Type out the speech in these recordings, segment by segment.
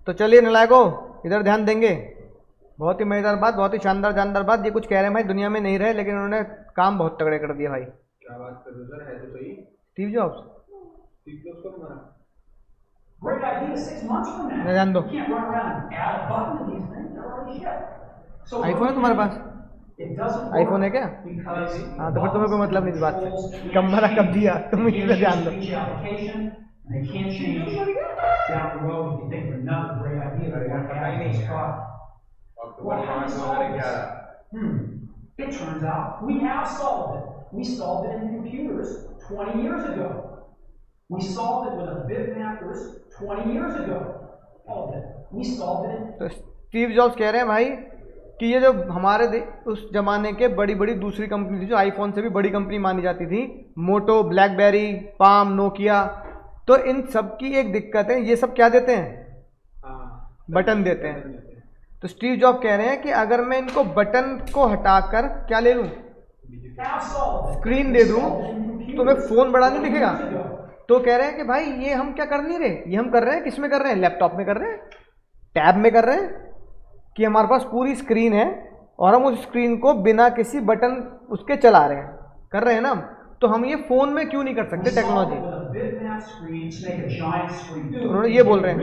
तो चलिए नालायकों, इधर ध्यान देंगे। बहुत ही मजेदार बात, बहुत ही शानदार जानदार बात। ये कुछ कह रहे हैं भाई दुनिया में नहीं रहे, लेकिन उन्होंने काम बहुत तगड़े कर दिए भाई। क्या बात कर रहे हो सर, है तो सही। स्टीव जॉब्स को मारा। Great idea 6 months from now. मैं जान दो। You can't run around and add a button to these things. They're already shipped. So iPhone है तुम्हारे पास? it doesn't आईफोन है क्या? because हाँ तो फिर तुम्हें कोई मतलब नहीं इस बात से। कब मरा कब दिया, तुम इस पे ध्यान दो। They can't change down the road if you think of another great idea they want to add to this product. October 2011। It turns out we have solved it. We solved it in computers 20 years ago. We solved it with a bitmappers 20 years ago. Solved it. We solved it. तो Steve jobs कह रहे हैं भाई कि ये जो हमारे उस जमाने के बड़ी बड़ी दूसरी कंपनी थी, जो आईफोन से भी बड़ी कंपनी मानी जाती थी, मोटो, ब्लैकबेरी, पाम, नोकिया, तो इन सब की एक दिक्कत है, ये सब क्या देते हैं? बटन देते हैं। तो स्टीव जॉब कह रहे हैं कि अगर मैं इनको बटन को हटाकर क्या ले लूं, स्क्रीन दे दूं, तो मैं फोन बड़ा नहीं दिखेगा। तो कह रहे हैं कि भाई ये हम क्या कर नहीं रहे, ये हम कर रहे हैं किस में कर रहे हैं? लैपटॉप में कर रहे हैं, टैब में कर रहे हैं, कि हमारे पास पूरी स्क्रीन है और हम उस स्क्रीन को बिना किसी बटन उसके चला रहे हैं, कर रहे हैं ना। तो हम ये फोन में क्यों नहीं कर सकते टेक्नोलॉजी? तो उन्होंने ये बोल रहे हैं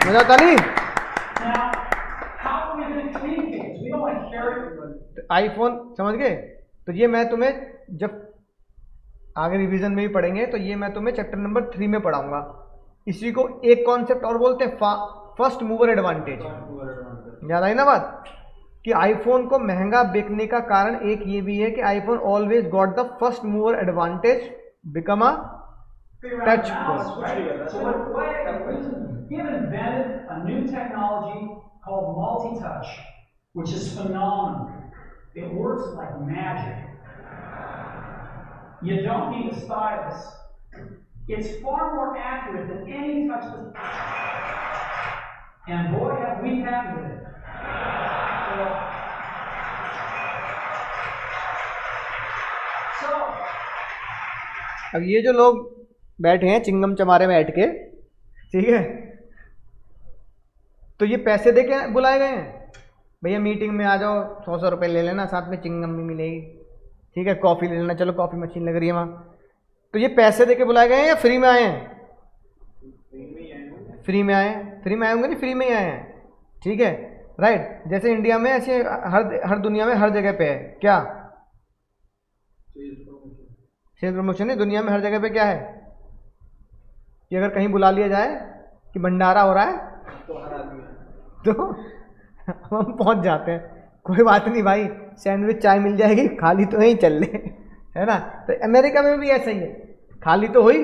मजा आता नहीं। आईफोन समझ गए? तो ये मैं तुम्हें जब आगे रिवीजन में भी पढ़ेंगे तो ये मैं तुम्हें चैप्टर नंबर 3 में पढ़ाऊंगा। इसी को एक कॉन्सेप्ट और बोलते हैं फर्स्ट मूवर एडवांटेज। याद आई ना बात कि आईफोन को महंगा बिकने का कारण एक ये भी है कि iPhone always got the first mover advantage, become a touch phone. a new technology called multi-touch, which is phenomenal. It works like magic. You don't need a stylus. It's far more accurate than any touch. And boy, have we patented it. So, अब ये जो लोग बैठे हैं चिंगम चमारे में बैठ के, ठीक है, तो ये पैसे दे के बुलाए गए हैं। भैया मीटिंग में आ जाओ, 100 रुपये ले लेना, साथ में चिंगम भी मिलेगी, ठीक है, कॉफ़ी ले लेना, चलो कॉफ़ी मशीन लग रही है वहाँ। तो ये पैसे दे के बुलाए गए हैं या फ्री में आए हैं? फ्री में आए हैं। फ्री में आए होंगे नहीं, फ्री में ही आए हैं, ठीक है, राइट। जैसे इंडिया में ऐसे हर दुनिया में हर जगह पे है क्या? सेल्स प्रमोशन है। दुनिया में हर जगह पे क्या है कि अगर कहीं बुला लिया जाए कि भंडारा हो रहा है तो हम पहुंच जाते हैं, कोई बात नहीं भाई, सैंडविच चाय मिल जाएगी, खाली तो नहीं, चल ले, है ना। तो अमेरिका में भी ऐसा ही है, खाली तो हुई,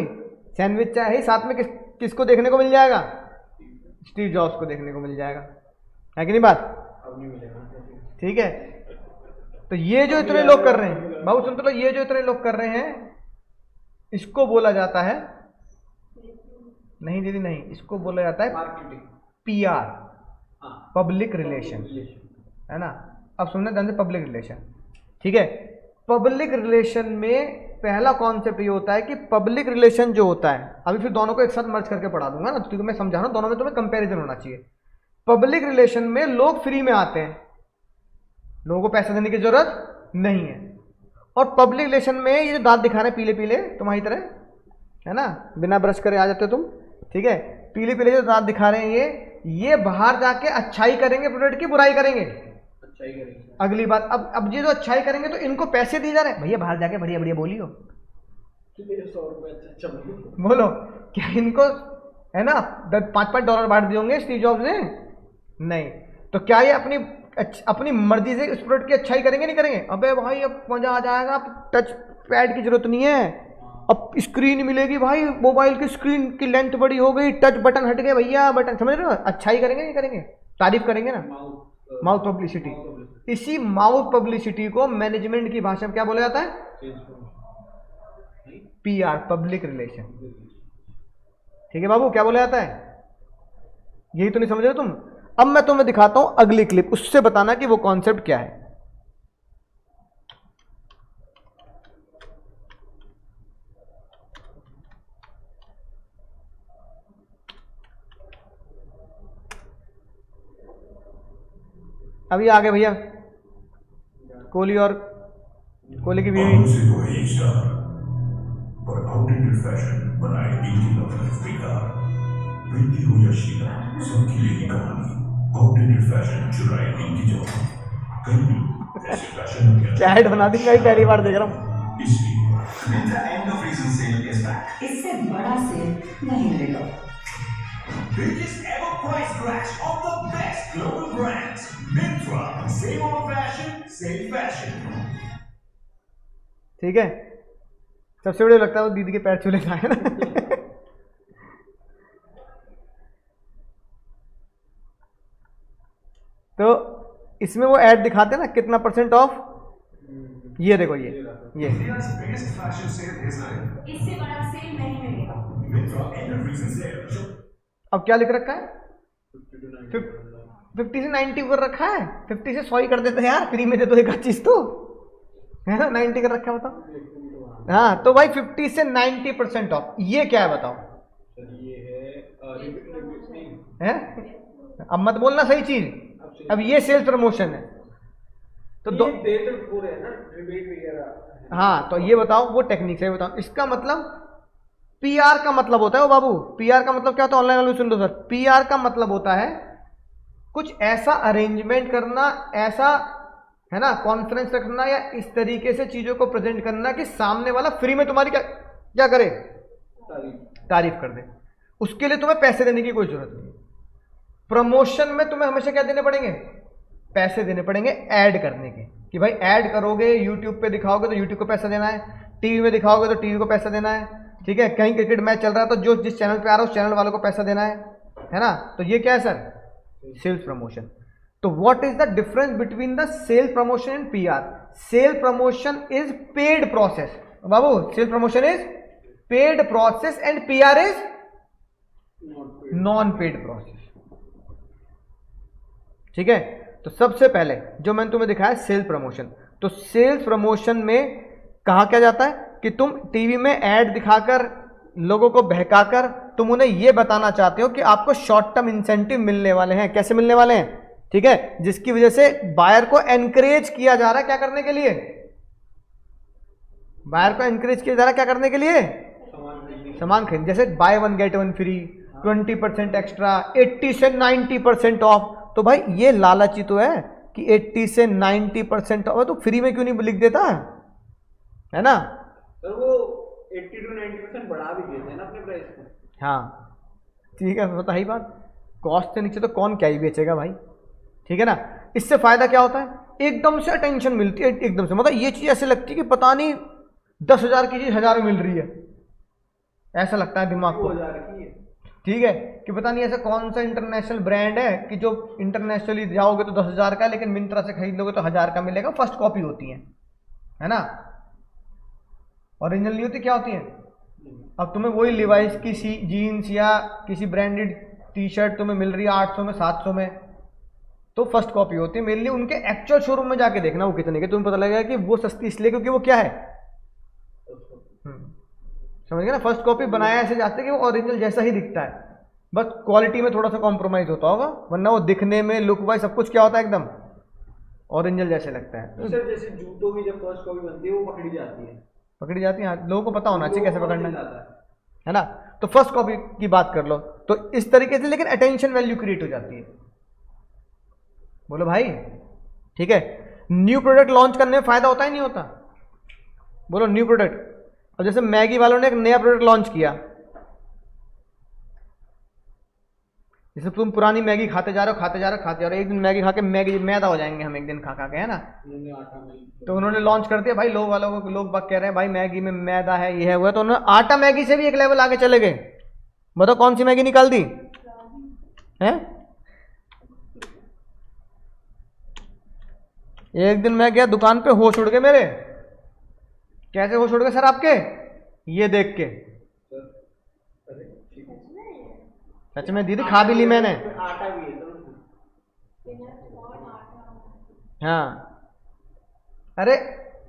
सैंडविच चाय है, साथ में किसको देखने को मिल जाएगा? स्टीव जॉब्स को देखने को मिल जाएगा, है कि नहीं बात? ठीक है। तो ये जो इतने लोग कर रहे हैं, बाबू सुन तो, ये जो इतने लोग कर रहे हैं इसको बोला जाता है, नहीं दीदी नहीं, इसको बोला जाता है PR, पब्लिक रिलेशन, है ना। अब सुनना ध्यान से, पब्लिक रिलेशन, ठीक है। पब्लिक रिलेशन में पहला कॉन्सेप्ट ये होता है कि पब्लिक रिलेशन जो होता है, अभी फिर दोनों को एक साथ मर्ज करके पढ़ा दूंगा ना, क्योंकि मैं समझा रहा हूं दोनों में तुम्हें कंपैरिजन होना चाहिए। पब्लिक रिलेशन में लोग फ्री में आते हैं, लोगों को पैसे देने की जरूरत नहीं है। और पब्लिक रिलेशन में ये जो दांत दिखा रहे हैं पीले पीले तुम्हारी तरह, है ना, बिना ब्रश करे आ जाते हो तुम, ठीक है, पीले पीले जो दांत दिखा रहे हैं ये बाहर जाके अच्छाई करेंगे प्रोडक्ट की, बुराई करेंगे? अच्छाई करेंगे। अगली बात, अब ये जो अच्छाई करेंगे तो इनको पैसे दिए जा रहे हैं, भैया बाहर जाके बढ़िया बढ़िया बोलियो, 100 रुपये अच्छा बोलो, क्या इनको, है ना, $5 बांट दिए होंगे स्टीव जॉब्स ने? नहीं। तो क्या ये अपनी मर्जी से इस प्रोडक्ट की अच्छाई करेंगे? नहीं करेंगे। अबे भाई अब मजा आ जाएगा, अब टच पैड की जरूरत नहीं है, अब स्क्रीन मिलेगी भाई, मोबाइल की स्क्रीन की लेंथ बड़ी हो गई, टच बटन हट गए भैया, बटन, समझ रहे हो? अच्छाई करेंगे नहीं करेंगे? तारीफ करेंगे ना, माउथ पब्लिसिटी। इसी माउथ पब्लिसिटी को मैनेजमेंट की भाषा में क्या बोला जाता है? PR, पब्लिक रिलेशन, ठीक है बाबू, क्या बोला जाता है? यही तो नहीं समझ रहे तुम। अब मैं तुम्हें दिखाता हूं अगली क्लिप, उससे बताना कि वो कॉन्सेप्ट क्या है। अभी आ गए भैया, कोहली और कोहली की बीवी। से तो है स्टार, पर आउटडेटेड फैशन बनाए इनकी लव लाइफ बेकार। प्रीति हो या शीला, सबके लिए ही कहानी। आउटडेटेड फैशन चुराए इनकी जवानी। कहीं ऐसे फैशन में क्या ऐड बना दी, मैं भी पहली बार देख रहा हूँ। इसलिए Myntra end of season sale is back. इससे बड़ा सेल नहीं मिलेगा। Biggest ever price crash of the best global brands. Myntra, save on fashion, save fashion. ठीक है, सबसे बड़ा लगता है वो दीदी के पैर छूले खाए ना। तो इसमें वो ऐड दिखाते हैं ना कितना % ऑफ, ये देखो ये India's biggest fashion sale is ahead. इससे बड़ा सेल नहीं मिलेगा। Myntra end of season sale. अब क्या लिख रखा है, 50 से 90 कर रखा है। 50 से 100 ही कर देते हैं यार, फ्री में दे दो एक चीज तो, है ना। 90 कर रखा है बताओ। हाँ तो भाई 50 से 90% ऑफ, ये क्या है बताओ। सर ये है रिबेट नहीं है, अब मत बोलना सही चीज। अब ये सेल्स प्रमोशन है तो दो, ये देते पूरे है ना रिबेट वगैरह। हाँ तो ये बताओ वो टेक्निक है, बताओ। इसका मतलब पीआर का मतलब होता है, वो बाबू पीआर का मतलब क्या होता है, ऑनलाइन वाले सुन लो सर। पीआर का मतलब होता है कुछ ऐसा अरेंजमेंट करना, ऐसा है ना कॉन्फ्रेंस रखना, या इस तरीके से चीजों को प्रेजेंट करना कि सामने वाला फ्री में तुम्हारी क्या क्या करे, तारीफ कर दे। उसके लिए तुम्हें पैसे देने की कोई जरूरत नहीं। प्रमोशन में तुम्हें हमेशा क्या देने पड़ेंगे, पैसे देने पड़ेंगे ऐड करने के, कि भाई ऐड करोगे, यूट्यूब पे दिखाओगे तो यूट्यूब को पैसा देना है, टीवी में दिखाओगे तो टीवी को पैसा देना है, ठीक है। कहीं क्रिकेट मैच चल रहा है तो जो जिस चैनल पे आ रहा है उस चैनल वालों को पैसा देना है ना। तो ये क्या है सर, सेल्स प्रमोशन। तो what is the difference between the sale promotion and PR. Sale promotion is paid process बाबू, sale promotion is paid process and PR is non paid process, ठीक है। तो सबसे पहले जो मैंने तुम्हें दिखाया सेल प्रमोशन, तो सेल्स प्रमोशन में कहा क्या जाता है कि तुम टीवी में ऐड दिखाकर, लोगों को बहकाकर तुम उन्हें यह बताना चाहते हो कि आपको शॉर्ट टर्म इंसेंटिव मिलने वाले हैं। कैसे मिलने वाले हैं, ठीक है, जिसकी वजह से बायर को एनकरेज किया जा रहा है क्या करने के लिए, बायर को एनकरेज किया जा रहा है क्या करने के लिए, सामान खरीद। जैसे बाय 1 गेट 1 फ्री, 20% एक्स्ट्रा, 80 से 90% ऑफ। तो भाई ये लालची तो है कि 80 से 90% ऑफ, तो फ्री में क्यों नहीं लिख देता है ना। सर वो 80 to 90% बढ़ा भी देते हैं ना अपने प्राइस को। हाँ ठीक है, होता ही बात, कॉस्ट से नीचे तो कौन क्या ही बेचेगा भाई, ठीक है ना। इससे फायदा क्या होता है, एकदम से अटेंशन मिलती है, एकदम से मतलब ये चीज ऐसे लगती है कि पता नहीं 10,000 की चीज 1000 में मिल रही है, ऐसा लगता है दिमाग को, 2000 की है। ठीक है। कि पता नहीं ऐसा कौन सा इंटरनेशनल ब्रांड है कि जो इंटरनेशनली जाओगे तो 10,000 का है, लेकिन मिंत्रा से खरीद लोगे तो 1000 का मिलेगा। फर्स्ट कॉपी होती है ना, ओरिजिनल नहीं होती। क्या होती है, अब तुम्हें वही लिवाइस की जीन्स या किसी ब्रांडेड टी शर्ट तुम्हें मिल रही है 800 में 700 में, तो फर्स्ट कॉपी होती है। मेरे लिए उनके एक्चुअल शोरूम में जाके देखना वो कितने के, तुम्हें पता लगेगा कि वो सस्ती इसलिए क्योंकि वो क्या है, समझ गए ना। फर्स्ट कॉपी बनाया ऐसे जाते कि वो ओरिजिनल जैसा ही दिखता है, बस क्वालिटी में थोड़ा सा कॉम्प्रोमाइज होता होगा, वरना वो दिखने में लुक वाइज सब कुछ क्या होता है, एकदम ओरिजिनल जैसे लगता है। तो सर जैसे जूतों की जब फर्स्ट कॉपी बनती है वो पकड़ी जाती है, पकड़ी जाती है, लोगों को पता होना चाहिए कैसे पकड़ना जाता है ना। तो फर्स्ट कॉपी की बात कर लो तो इस तरीके से, लेकिन अटेंशन वैल्यू क्रिएट हो जाती है। बोलो भाई, ठीक है। न्यू प्रोडक्ट लॉन्च करने में फायदा होता ही नहीं होता, बोलो न्यू प्रोडक्ट। अब जैसे मैगी वालों ने एक नया प्रोडक्ट लॉन्च किया, जैसे तुम पुरानी मैगी खाते जा रहे हो, खाते जा रहे हो, एक दिन मैगी खा के मैगी मैदा हो जाएंगे हम एक दिन खा के, है ना। है। आटा में तो उन्होंने लॉन्च कर दिया भाई, लोग वालों को, लोग बाग कह रहे हैं भाई मैगी में मैदा है, ये है वो है, तो उन्होंने आटा मैगी से भी एक लेवल आगे चले गए। बताओ कौन सी मैगी निकाल दी है। एक दिन मैं गया दुकान पे, होश उड़ गए मेरे। कैसे होश उड़ गए सर आपके, ये देख के। सच में दीदी खा भी ली मैंने। आटा भी है तो हाँ अरे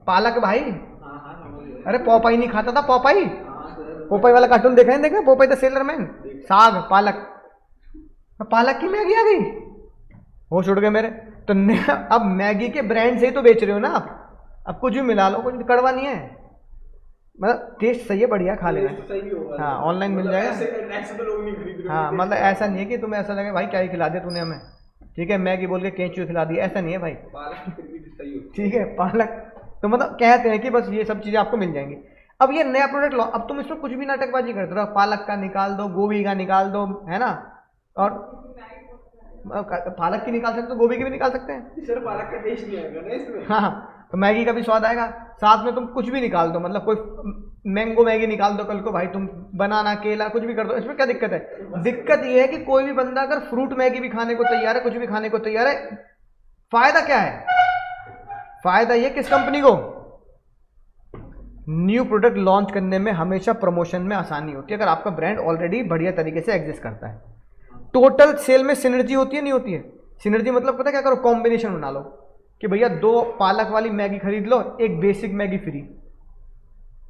पालक भाई, हाँ समझ गए। अरे पोपाई नहीं खाता था, पोपाई, हाँ सर पोपाई वाला कार्टून देखा है, देखा पोपाई द सेलर मैन, साग पालक, पालक की मैगी आ गई। होश उड़ गए मेरे। तो अब मैगी के ब्रांड से ही तो बेच रहे हो ना आप, अब कुछ भी मिला लो, कुछ भी कड़वा नहीं है, मतलब टेस्ट सही है, बढ़िया खा लेना। तो सही होगा। हाँ ऑनलाइन मिल जाएगा। ऐसे तो लोग नहीं खरीद रहे। हाँ मतलब ऐसा नहीं है कि तुम्हें ऐसा लगे भाई क्या ही खिला दिया तूने हमें, ठीक है, मैगी बोल के केंचू खिला दिया, ऐसा नहीं है भाई, पालक की फिर भी सही होती ठीक है। पालक तो मतलब कहते हैं कि बस ये सब चीज़ें आपको मिल जाएंगी। अब ये नया प्रोडक्ट लो, अब तुम इसमें कुछ भी नाटकबाजी करते रहो, पालक का निकाल दो, गोभी का निकाल दो, है ना, और पालक की निकाल सकते हो, गोभी की भी निकाल सकते हैं। है। सर पालक का टेस्ट नहीं आएगा ना इसमें। हाँ तो मैगी का भी स्वाद आएगा, साथ में तुम कुछ भी निकाल दो, मतलब कोई मैंगो मैगी निकाल दो कल को भाई, तुम बनाना केला कुछ भी कर दो, इसमें क्या दिक्कत है। दिक्कत ये है कि कोई भी बंदा अगर फ्रूट मैगी भी खाने को तैयार है, कुछ भी खाने को तैयार है, फायदा क्या है, फायदा ये किस कंपनी को, न्यू प्रोडक्ट लॉन्च करने में हमेशा प्रमोशन में आसानी होती है अगर आपका ब्रांड ऑलरेडी बढ़िया तरीके से एग्जिस्ट करता है। टोटल सेल में सिनर्जी होती है नहीं होती है, सिनर्जी मतलब पता है क्या करो, कॉम्बिनेशन बना लो कि भैया 2 पालक वाली मैगी खरीद लो, एक बेसिक मैगी फ्री,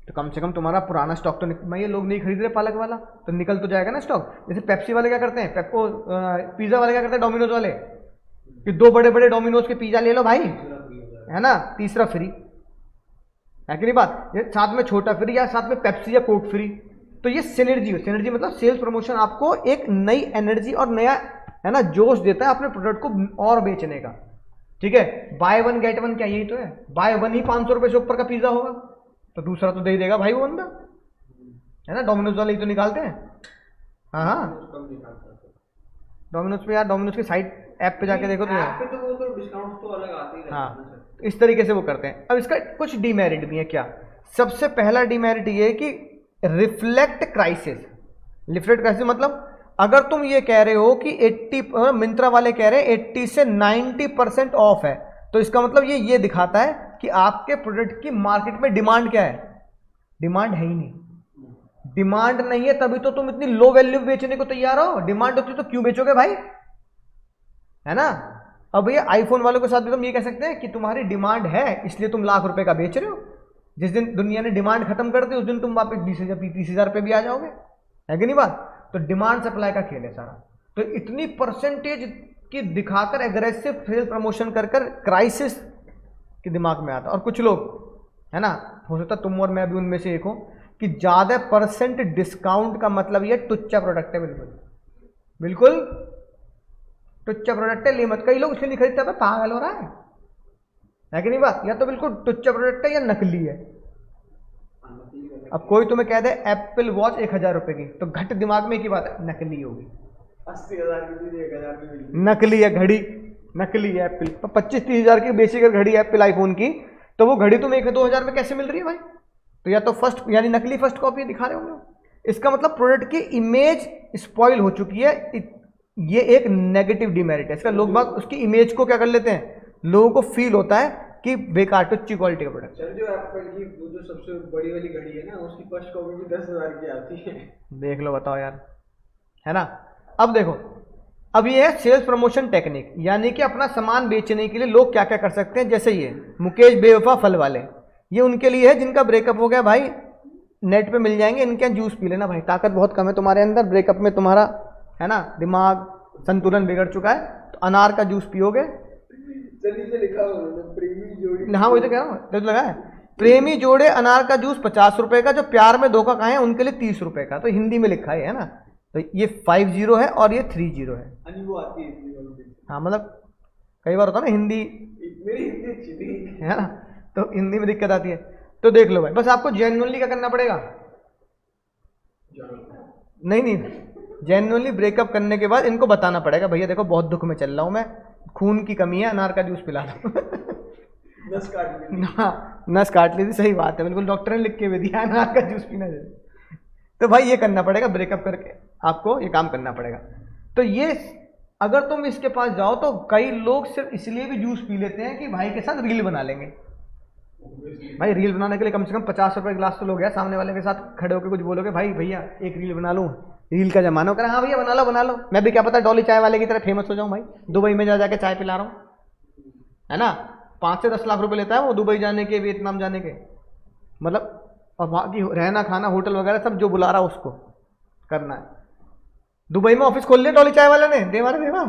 तो कम से कम तुम्हारा पुराना स्टॉक तो ये लोग नहीं खरीद रहे पालक वाला, तो निकल तो जाएगा ना स्टॉक। जैसे पेप्सी वाले क्या करते हैं, पिज्जा वाले क्या करते हैं, डोमिनोज वाले, कि 2 बड़े बड़े डोमिनोज के पिज्जा ले लो भाई, है ना, तीसरा फ्री, है कि नहीं बात, ये साथ में छोटा फ्री या साथ में पेप्सी या कोक फ्री। तो ये सिनर्जी, सिनर्जी मतलब सेल्स प्रमोशन आपको एक नई एनर्जी और नया, है ना, जोश देता है अपने प्रोडक्ट को और बेचने का, ठीक है। बाय 1 गेट 1 क्या यही तो है, बाय 1 ही 500 रुपये से ऊपर का पिज्जा होगा, तो दूसरा तो दे ही देगा भाई वो बंदा, है ना, डोमिनोज वाले ही तो निकालते हैं। हाँ डोमिनोज पे यार, डोमिनोज के साइट ऐप पे जाके देखो तो ऐप पे तो वो तो डिस्काउंट तो अलग आते ही रहते हैं। हाँ इस तरीके से वो करते हैं। अब इसका कुछ डीमेरिट भी है। क्या, सबसे पहला डीमेरिट ये है कि रिफ्लेक्ट क्राइसिस। रिफ्लेक्ट क्राइसिस मतलब अगर तुम ये कह रहे हो कि 80, मिंत्रा वाले कह रहे हैं 80 से 90% ऑफ है, तो इसका मतलब ये दिखाता है कि आपके प्रोडक्ट की मार्केट में डिमांड क्या है, डिमांड है ही नहीं। डिमांड नहीं है तभी तो तुम इतनी लो वैल्यू बेचने को तैयार हो, डिमांड होती तो क्यों बेचोगे भाई, है ना। अब भैया आईफोन वालों के साथ भी तुम ये कह सकते हैं कि तुम्हारी डिमांड है इसलिए तुम लाख रुपए का बेच रहे हो, जिस दिन दुनिया ने डिमांड खत्म कर दी उस दिन तुम वापस 20,000 30,000 पे भी आ जाओगे, है कि नहीं बात। तो डिमांड सप्लाई का खेल है सारा। तो इतनी परसेंटेज की दिखाकर एग्रेसिव सेल प्रमोशन कर क्राइसिस के दिमाग में आता। और कुछ लोग, है ना, हो सकता तुम और मैं भी उनमें से एक हो, कि ज़्यादा % डिस्काउंट का मतलब ये टुच्चा प्रोडक्ट है, बिल्कुल बिल्कुल टुच्चा प्रोडक्ट है, ले मत। कई लोग इसलिए नहीं खरीदते, पागल हो रहा है कि नहीं बात, या तो बिल्कुल टुच्चा प्रोडक्ट है या नकली है। अब कोई तुम्हें कह दे एप्पल वॉच 1,000 रुपए की, तो घट दिमाग में की बात है, नकली होगी। 80,000 की चीज 1,000 में मिली, नकली है घड़ी, नकली है एप्पल। तो 25-30 हज़ार की बेसिक घड़ी एप्पल आईफोन की, तो वो घड़ी तुम्हें 1-2 हज़ार में कैसे मिल रही है भाई। तो या तो फर्स्ट यानी नकली फर्स्ट कॉपी दिखा रहे होंगे। इसका मतलब प्रोडक्ट की इमेज स्पॉइल हो चुकी है, ये एक नेगेटिव डिमेरिट है इसका। लोग बाग उसकी इमेज को क्या कर लेते हैं, लोगों को फील होता है कि बेकार टुच्ची क्वालिटी का प्रोडक्ट। सर जो एप्पल की वो जो सबसे बड़ी वाली घड़ी है ना, उसकी फर्स्ट कॉपी भी 10,000 की आती है। देख लो, बताओ यार, है ना। अब देखो, अब ये है सेल्स प्रमोशन टेक्निक, यानी कि अपना सामान बेचने के लिए लोग क्या क्या कर सकते हैं। जैसे ये मुकेश बेवफा फल वाले, ये उनके लिए है जिनका ब्रेकअप हो गया भाई, नेट पे मिल जाएंगे, इनके यहाँ जूस पी लेना भाई, ताकत बहुत कम है तुम्हारे अंदर, ब्रेकअप में तुम्हारा, है ना, दिमाग संतुलन बिगड़ चुका है, तो अनार का जूस पियोगे। नीचे लिखा हुआ है प्रेमी जोड़ी। हाँ वही तो कह रहा हूँ, तो लगा है प्रेमी जोड़े अनार का जूस 50 रुपए का, जो प्यार में धोखा खाए उनके लिए 30 रुपए का। तो हिंदी में लिखा है ना, तो ये 50 है और ये 30 है। वो आती है, हाँ मतलब कई बार होता है ना हिंदी, मेरी हिंदी अच्छी थी, है ना, तो हिंदी में दिक्कत आती है। तो देख लो भाई, बस आपको जेन्युइनली क्या करना पड़ेगा, नहीं जेन्युइनली ब्रेकअप करने के बाद इनको बताना पड़ेगा, भैया देखो बहुत दुख में चल रहा हूँ मैं, खून की कमी है, अनार का जूस पिला दो। नस काट ली। हाँ नस काट ली थी, सही बात है, बिल्कुल डॉक्टर ने लिख के भी दिया अनार का जूस पीना चाहिए। तो भाई ये करना पड़ेगा, ब्रेकअप करके आपको ये काम करना पड़ेगा। तो ये अगर तुम इसके पास जाओ तो कई लोग सिर्फ इसलिए भी जूस पी लेते हैं कि भाई के साथ रील बना लेंगे। भाई रील बनाने के लिए कम से कम 50 रुपये गिलास तो लोग है, सामने वाले के साथ खड़े होकर कुछ बोलोगे, भाई भैया एक रील बना लूँ, रील का जमाना होकर, हाँ भैया बना लो, मैं भी क्या पता डॉली चाय वाले की तरह फेमस हो जाऊँ भाई, दुबई में जाके चाय पिला रहा हूँ, है ना। 5 से 10 लाख रुपए लेता है वो दुबई जाने के, वियतनाम जाने के, मतलब, और बाकी रहना खाना होटल वगैरह सब जो बुला रहा उसको करना है। दुबई में ऑफिस खोल लिया डॉली चाय वाले ने, देवा रे देवा,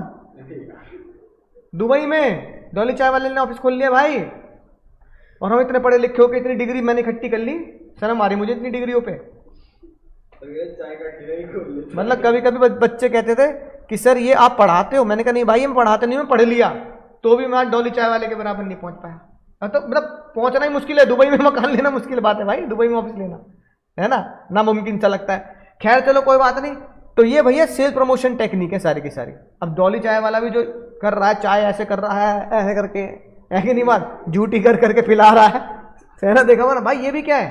दुबई में डॉली चाय वाले ने ऑफिस खोल लिया भाई। और हम इतने पढ़े लिखे हो के इतनी डिग्री मैंने इकट्ठी कर ली, शर्म आ रही मुझे इतनी डिग्रियों पे। चाय का ठेला ही खोल ले। मतलब कभी कभी बच्चे कहते थे कि सर ये आप पढ़ाते हो, मैंने कहा नहीं भाई मैं पढ़ाते नहीं, मैं पढ़ लिया, तो भी मैं आज डॉली चाय वाले के बराबर नहीं पहुंच पाया। तो मतलब पहुंचना ही मुश्किल है, दुबई में मकान लेना मुश्किल बात है भाई, दुबई में ऑफिस लेना है ना, नामुमकिन सा लगता है। खैर चलो कोई बात नहीं। तो ये भैया सेल प्रमोशन टेक्निक है सारी की सारी। अब डॉली चाय वाला भी जो कर रहा है, चाय ऐसे कर रहा है, ऐसे करके, ऐसे नहीं बात, झूठी कर करके पिला रहा है ना, देखा हुआ ना भाई, ये भी क्या है,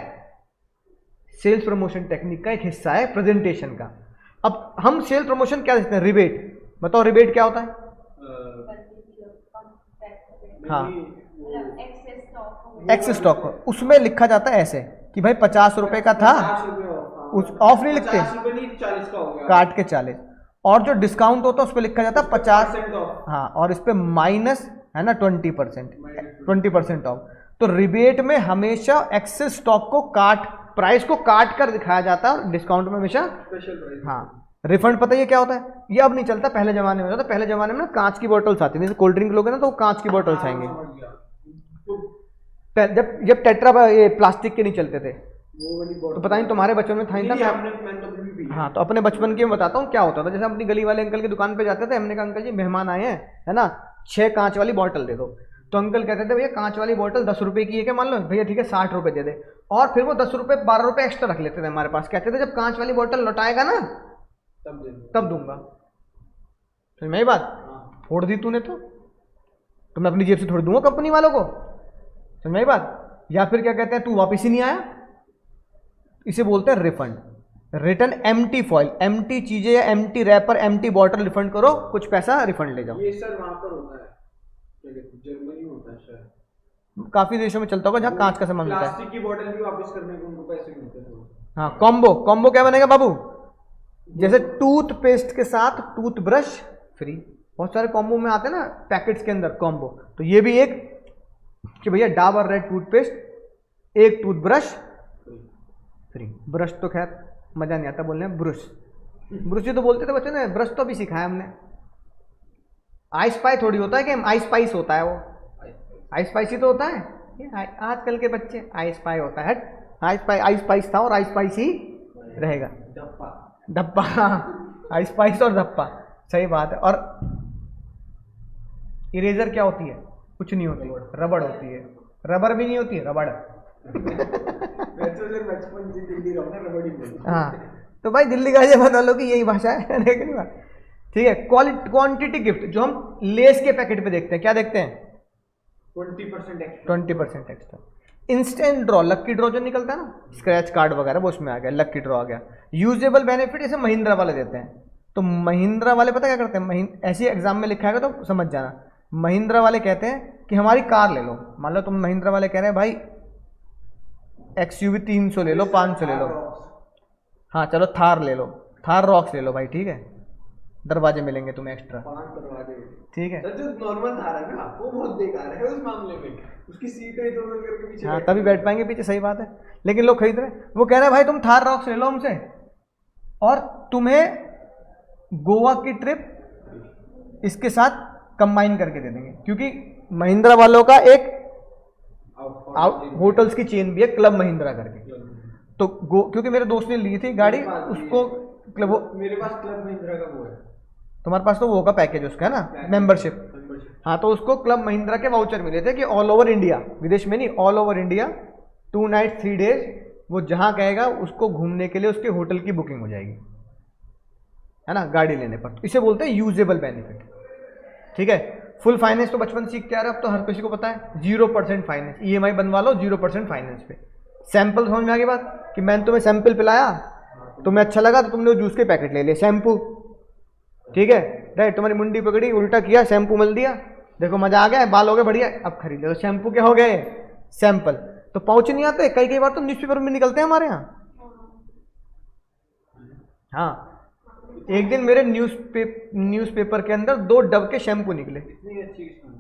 सेल्स प्रमोशन टेक्निक का एक हिस्सा है, प्रेजेंटेशन का। अब हम सेल प्रमोशन क्या देते हैं, रिबेट। बताओ रिबेट क्या होता है? हाँ, एक्सेस स्टॉक। उसमें लिखा जाता है ऐसे कि भाई 50 रुपए का था, उस ऑफ नहीं लिखते, 40 का हो गया, काट के 40। और जो डिस्काउंट होता है उस पर लिखा जाता है 50। हाँ, और इस पे माइनस है ना 20% ऑफ। तो रिबेट में हमेशा एक्सेस स्टॉक को प्राइस को काट कर दिखाया जाता है, और डिस्काउंट में हमेशा स्पेशल प्राइस। हाँ। रिफंड पता ये क्या होता है? ये अब नहीं चलता, पहले जमाने में होता था। पहले जमाने में ना कांच की बोतल्स आती थी, जैसे कोल्ड ड्रिंक लोगे ना तो वो कांच की बोतल्स आएंगे। जब टेट्रा ये प्लास्टिक के नहीं चलते थे, तो पता नहीं तुम्हारे बचपन में था ही था। हाँ, तो अपने बचपन की मैं बताता हूँ क्या होता था। जैसे अपनी गली वाले अंकल की दुकान पे जाते थे, हमने कहा अंकल जी मेहमान आए हैं, है ना, 6 कांच वाली बोतल दे दो। तो अंकल कहते थे भैया कांच वाली बोतल 10 रुपए की है क्या? मान लो भैया ठीक है 60 रुपए दे दे। और फिर वो 10 रुपए 12 रुपए एक्स्ट्रा रख लेते थे हमारे पास। कहते थे जब कांच वाली बोतल लौटाएगा ना तब दूंगा। समझ में आई बात? फोड़ दी तूने तो मैं अपनी जेब से थोड़ी दूंगा कंपनी वालों को। समझ में आई बात? या फिर क्या कहते हैं, तू वापिस ही नहीं आया, इसे बोलते हैं refund. Return empty foil, empty चीजें या empty wrapper, empty bottle refund करो, कुछ पैसा रिफंड ले जाओ। ये सर वहां पर होता है, जर्मनी में होता है शायद, काफी देशों में चलता होगा जहाँ कांच का सामान मिलता है। प्लास्टिक की बोतल भी वापस करने को उनको पैसे मिलते हैं। हाँ, कॉम्बो क्या बनेगा बाबू? जैसे टूथपेस्ट के साथ टूथब्रश फ्री, बहुत सारे कॉम्बो में आते हैं ना पैकेट्स के अंदर कॉम्बो। तो ये भी एक कि भैया डाबर रेड टूथपेस्ट, एक टूथब्रश फ्री। ब्रश तो खैर मजा नहीं आता बोलने में, ब्रश ही तो बोलते थे बच्चे ने, ब्रश तो अभी सिखाया हमने। आइस पाई थोड़ी होता है कि आइस पाइस होता है, वो आइस पाइस ही तो होता है। ये आजकल के बच्चे आइस पाई होता है, आइस पाइस था और आइस पाइस ही रहेगा। धप्पा, आइस पाइस और धप्पा, सही बात है। और इरेजर क्या होती है? कुछ नहीं होती, रबड़ होती है। रबर भी नहीं होती है, रबड़। बचपन से दिल्ली रहो ना, रबड़ ही बोलते। हाँ, तो भाई दिल्ली का ये बता लो कि यही भाषा है, लेकिन बात ठीक है। क्वांटिटी गिफ्ट जो हम लेस के पैकेट पे देखते हैं, क्या देखते हैं? 20% एक्स्ट्रा। इंस्टेंट ड्रॉ, लक्की ड्रॉ जो निकलता है ना, स्क्रैच कार्ड वगैरह, वो उसमें आ गया, लक्की ड्रॉ आ गया। यूजेबल बेनिफिट जैसे महिंद्रा वाले देते हैं। तो महिंद्रा वाले पता क्या करते हैं, ऐसे एग्जाम में लिखा है तो समझ जाना। महिंद्रा वाले कहते हैं कि हमारी कार ले लो। मान लो तुम महिंद्रा वाले कह रहे हैं भाई XUV 300 ले लो, 500 ले लो। हाँ चलो थार ले लो, थार रॉक्स ले लो भाई, ठीक है, दरवाजे मिलेंगे तुम्हें एक्स्ट्रा, 5 दरवाजे, ठीक है। जो नॉर्मल थार है ना वो बहुत बेकार है उस मामले में, उसकी सीटें इधर-उधर करके पीछे। हाँ, तभी बैठ पाएंगे पीछे, सही बात है। लेकिन लोग खरीद रहे हैं, वो कह रहे हैं भाई तुम थार रॉक्स ले लो हमसे, और तुम्हें गोवा की ट्रिप इसके साथ कंबाइन करके दे देंगे। क्योंकि महिंद्रा वालों का एक होटल्स की चेन भी है, क्लब महिंद्रा करके। तो क्योंकि मेरे दोस्त ने ली थी गाड़ी, उसको क्लब, मेरे पास क्लब महिंद्रा का वो है। तुम्हारे पास तो वो का पैकेज उसका है ना, मेंबरशिप। हाँ, तो उसको क्लब महिंद्रा के वाउचर मिले थे कि ऑल ओवर इंडिया, विदेश में नहीं, all over India 2 night 3 days, वो जहाँ कहेगा उसको घूमने के लिए उसके होटल की बुकिंग हो जाएगी, है ना, गाड़ी लेने पर। तो इसे बोलते हैं यूजेबल बेनिफिट, ठीक है। फुल फाइनेंस तो बचपन सीख के आ रहे, अब तो हर किसी को पता है। 0% फाइनेंस, EMI बनवा लो 0% फाइनेंस पे। सैंपल समझ में आ गई बात कि मैंने तुम्हें सैंपल पिलाया, तुम्हें अच्छा लगा तो तुमने जूस के पैकेट ले लिए, शैम्पू, ठीक है, राइट, तुम्हारी मुंडी पकड़ी, उल्टा किया, शैम्पू मल दिया, देखो मजा आ गया, बाल हो गए बढ़िया, अब खरीद लो। शैम्पू क्या हो गए? सैंपल। तो पाउच नहीं आते, कई बार तो न्यूज़पेपर में निकलते हैं हमारे यहाँ। हाँ, एक दिन मेरे न्यूज़पेपर के अंदर 2 डब के शैम्पू निकले। इतनी अच्छी किस्म है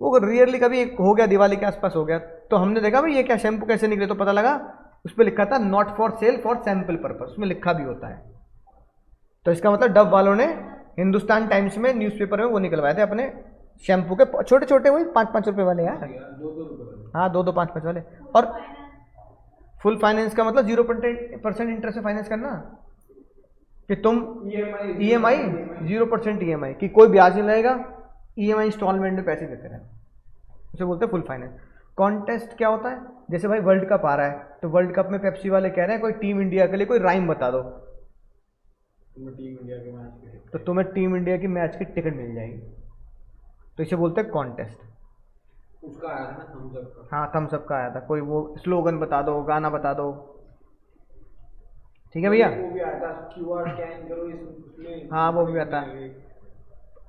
वो रियरली कभी एक हो गया, दिवाली के आसपास हो गया, तो हमने देखा भाई ये क्या शैम्पू कैसे निकले, तो पता लगा उस पर लिखा था not for sale, for sample purpose, उसमें लिखा भी होता है। तो इसका मतलब डब वालों ने हिंदुस्तान टाइम्स में न्यूज़पेपर में वो निकलवाए थे अपने शैम्पू के छोटे छोटे, वही 5-5 रुपए वाले यार। 2-2 रुपए वाले। हाँ 2-2 5-5 वाले। और फुल फाइनेंस का मतलब 0% इंटरेस्ट से फाइनेंस करना, कि तुम EMI 0% EMI कि कोई ब्याज नहीं लगेगा, EMI इंस्टॉलमेंट में पैसे देते रहना, उसे बोलते हैं फुल फाइनेंस। कॉन्टेस्ट क्या होता है? जैसे भाई वर्ल्ड कप आ रहा है, तो वर्ल्ड कप में पेप्सी वाले कह रहे हैं कोई टीम इंडिया के लिए कोई राइम बता दो, तुम्हें टीम इंडिया के मैच के तो तुम्हें टीम इंडिया की मैच की टिकट मिल जाएगी, तो इसे बोलते हैं कॉन्टेस्ट। उसका आया था ना थम्स अप का। हाँ थम्स अप का आया था, कोई वो स्लोगन बता दो, गाना बता दो, ठीक है भैया। वो भी आया था QR स्कैन करो इसमें। हाँ वो भी आता है।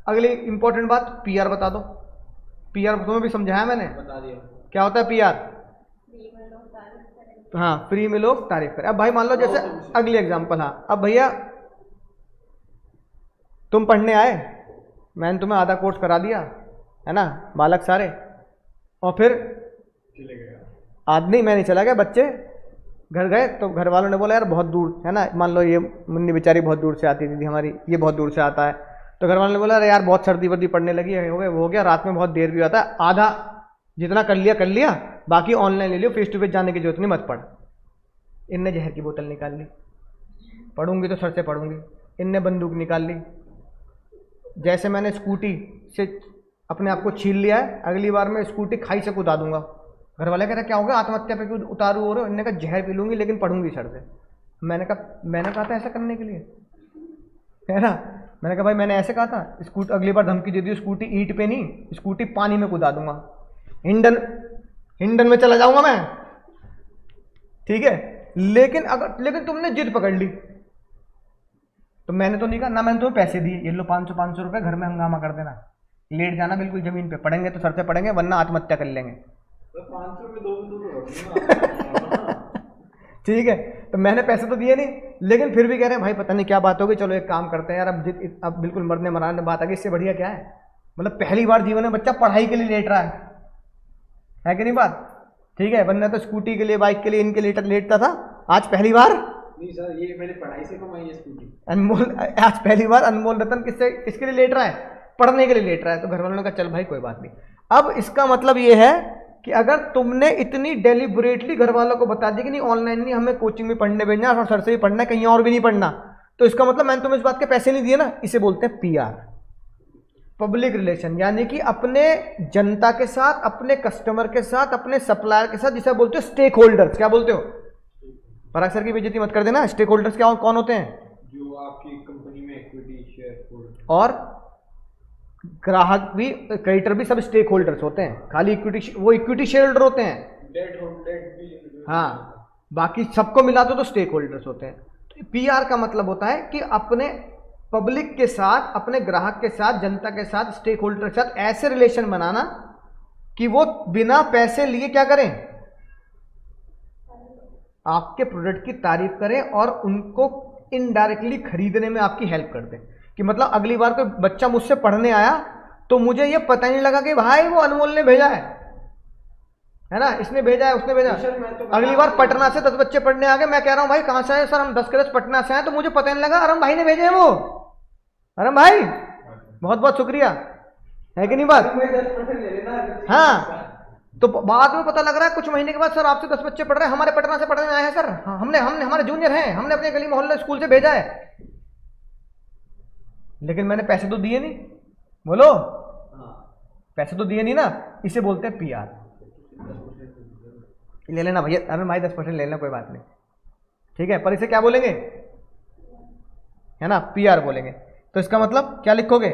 अगली इंपॉर्टेंट बात PR बता दो। PR तुम्हें भी समझाया मैंने, बता दिया। क्या होता है PR? हाँ फ्री में लोग तारीफ करें। अब भाई मान लो जैसे अगली एग्जांपल, हाँ अब भैया तुम पढ़ने आए, मैंने तुम्हें आधा कोर्स करा दिया है ना, बालक सारे, और फिर चले गए। आदमी मैं नहीं चला गया, बच्चे घर गए तो घर वालों ने बोला यार बहुत दूर है ना, मान लो ये मुन्नी बेचारी बहुत दूर से आती थी हमारी, ये बहुत दूर से आता है, तो घर वालों ने बोला अरे यार बहुत सर्दी वर्दी पड़ने लगी है, हो गया रात में बहुत देर भी होता है, आधा जितना कर लिया, बाकी ऑनलाइन ले लियो, फेस टू फेस जाने की जरूरत नहीं, मत पढ़। इनने जहर की बोतल निकाल ली, पढ़ूंगी तो सर से पढ़ूंगी, इनने बंदूक निकाल ली, जैसे मैंने स्कूटी से अपने आप को छीन लिया है, अगली बार मैं स्कूटी खाई से कूदा दूंगा। घर वाले कह रहे क्या हो गया, आत्महत्या पे क्यों उतारू हो रहे हो? इनने कहा जहर पी लूंगी लेकिन पढ़ूंगी सर से। मैंने कहा था ऐसा करने के लिए, है ना, मैंने कहा भाई मैंने ऐसे कहा था, स्कूटी अगली बार धमकी दे दी, स्कूटी ईंट पे नहीं, स्कूटी पानी में कूदा दूंगा, हिंडन में चला जाऊंगा मैं, ठीक है। लेकिन तुमने जिद पकड़ ली, तो मैंने तो नहीं कहा ना, मैंने तुम्हें पैसे दिए, ये लो 500 रुपए, घर में हंगामा कर देना, लेट जाना बिल्कुल जमीन पे, पढ़ेंगे तो सर से पढ़ेंगे वरना आत्महत्या कर लेंगे। 500 में 2 तो ठीक है, तो मैंने पैसे तो दिए नहीं, लेकिन फिर भी कह रहे हैं भाई पता नहीं क्या बात होगी, चलो एक काम करते हैं यार, अब बिल्कुल मरने मराने बात आ गई, इससे बढ़िया क्या है, मतलब पहली बार जीवन में बच्चा पढ़ाई के लिए लेट रहा है कि नहीं बात, ठीक है, वरना तो स्कूटी के लिए बाइक के लिए इनके लेटता था, आज पहली बार नहीं सर, ये मैंने पढ़ाई से कमाई है स्कूटी। अनमोल, आज पहली बार अनमोल रतन किसके लिए लेट रहा है? पढ़ने के लिए लेट रहा है। तो घर वालों ने कहा चल भाई कोई बात नहीं। अब इसका मतलब ये है कि अगर तुमने इतनी डेलिबरेटली घर वालों को बता दिया कि नहीं ऑनलाइन नहीं, हमें कोचिंग में पढ़ने भेजना और सर से भी पढ़ना है, कहीं और भी नहीं पढ़ना, तो इसका मतलब मैंने तुम्हें इस बात के पैसे नहीं दिए ना, इसे बोलते हैं PR, पब्लिक रिलेशन, यानी कि अपने जनता के साथ, अपने कस्टमर के साथ, अपने सप्लायर के साथ, जिसे बोलते हो स्टेक होल्डर्स। क्या बोलते हो? पराग सर की बेइज्जती मत कर देना। स्टेक होल्डर्स क्या कौन होते हैं? जो आपकी कंपनी में इक्विटी शेयर होल्डर, और ग्राहक भी, क्रेडिटर भी सब स्टेक होल्डर्स होते हैं, खाली इक्विटी वो इक्विटी शेयर होल्डर होते हैं, डेट भी, हाँ, बाकी सबको मिला दो तो स्टेक होल्डर्स होते हैं। तो PR का मतलब होता है कि अपने पब्लिक के साथ, अपने ग्राहक के साथ, जनता के साथ, स्टेक होल्डर के साथ ऐसे रिलेशन बनाना कि वो बिना पैसे लिए क्या करें, आपके प्रोडक्ट की तारीफ करें और उनको इनडायरेक्टली खरीदने में आपकी हेल्प कर दें। कि मतलब अगली बार कोई बच्चा मुझसे पढ़ने आया तो मुझे ये पता नहीं लगा कि भाई वो अनमोल ने भेजा है ना, इसने भेजा है, उसने भेजा। अगली बार पटना से 10 बच्चे पढ़ने आ गए, मैं कह रहा हूं भाई कहां से आए सर, हम 10 के 10 पटना से आए, तो मुझे पता नहीं लगा अरम भाई ने भेजे हैं वो। अरम भाई बहुत बहुत शुक्रिया, है कि नहीं बात? 10% ले लेना। हाँ, तो बाद में पता लग रहा है कुछ महीने के बाद सर आपसे 10 बच्चे पढ़ रहे हैं, हमारे पटना से पढ़ने आए हैं सर, हमने हमारे जूनियर हैं, हमने अपने गली मोहल्ले स्कूल से भेजा है, लेकिन मैंने पैसे तो दिए नहीं। बोलो, पैसे तो दिए नहीं ना, इसे बोलते हैं PR। ले लेना भैया, अरे भाई 10% ले लेना, कोई बात नहीं, ठीक है, पर इसे क्या बोलेंगे, है ना, PR बोलेंगे। तो इसका मतलब क्या लिखोगे?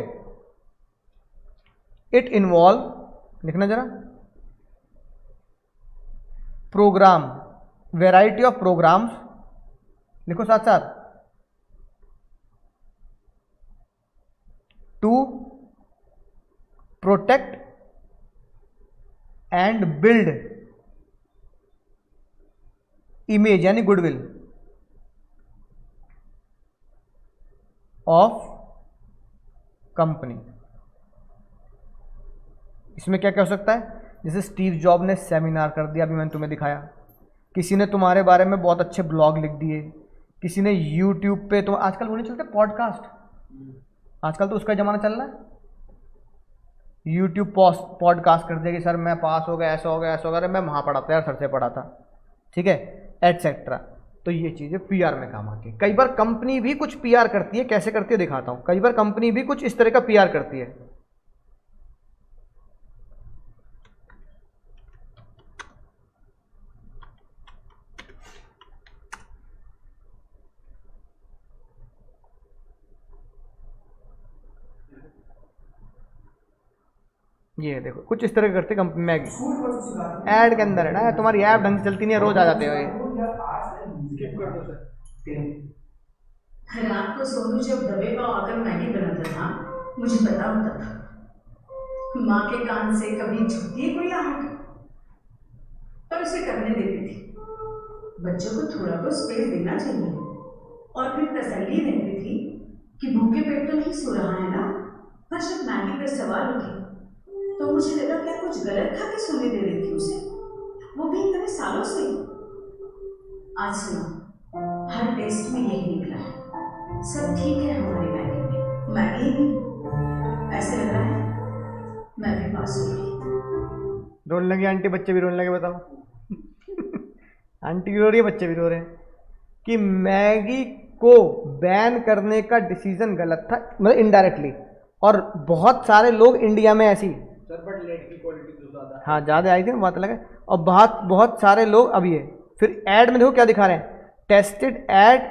इट इन्वॉल्व, लिखना जरा, प्रोग्राम, वैरायटी ऑफ प्रोग्राम्स, लिखो साथ साथ, to protect and build image यानी गुडविल ऑफ कंपनी। इसमें क्या क्या हो सकता है? जैसे स्टीव जॉब ने सेमिनार कर दिया, अभी मैंने तुम्हें दिखाया, किसी ने तुम्हारे बारे में बहुत अच्छे ब्लॉग लिख दिए, किसी ने यूट्यूब पे, तो आजकल वो नहीं चलते पॉडकास्ट, आजकल तो उसका ज़माना चल रहा है। यूट्यूब पॉडकास्ट कर देगी, सर मैं पास हो गया, ऐसा हो गया, ऐसा हो गया, अरे मैं वहाँ पढ़ा था यार, सर से पढ़ा था, ठीक है, एटसेट्रा। तो ये चीज़ें पीआर में काम आती है। कई बार कंपनी भी कुछ पीआर करती है, कैसे करती है दिखाता हूँ। कई बार कंपनी भी कुछ इस तरह का पीआर करती है। ये देखो कुछ इस तरह का करते कंपनी मैगी, ऐड के अंदर है ना, तुम्हारी ऐप ढंग से चलती नहीं है, रोज आ जाते हो ये। स्किप कर दो सर। रात को सोनू जब दबे पाव आकर मैगी बनाता था, मुझे पता होता था माँ के कान से कभी झुकती कोई आहट, पर उसे करने देती थी। बच्चों को थोड़ा तो स्पेस देना चाहिए। और फिर तसल्ली रहती थी कि भूखे पेट तो नहीं सो रहा है ना। पर जब मैगी पर सवाल उठे तो मुझे लगा क्या कुछ गलत खा के सोने दे रही थी उसे, वो भी इतने सालों से। आज सुनो, हर टेस्ट में यही निकला है, सब ठीक है हमारी मैगी में। मैगी ही नहीं, ऐसे लग रहा है मैं भी पास हो गई। रोने लगी आंटी, बच्चे भी रोने लगे, बताओ। आंटी भी रो रही है, बच्चे भी रो रहे हैं कि मैगी को बैन करने का डिसीजन गलत था, मतलब इनडायरेक्टली। और बहुत सारे लोग इंडिया में ऐसी, सर बट लेट की क्वालिटी तो ज़्यादा, हाँ ज़्यादा आई थी ना, बात अलग है। और बहुत सारे लोग अब ये फिर ऐड में देखो क्या दिखा रहे हैं, tested eight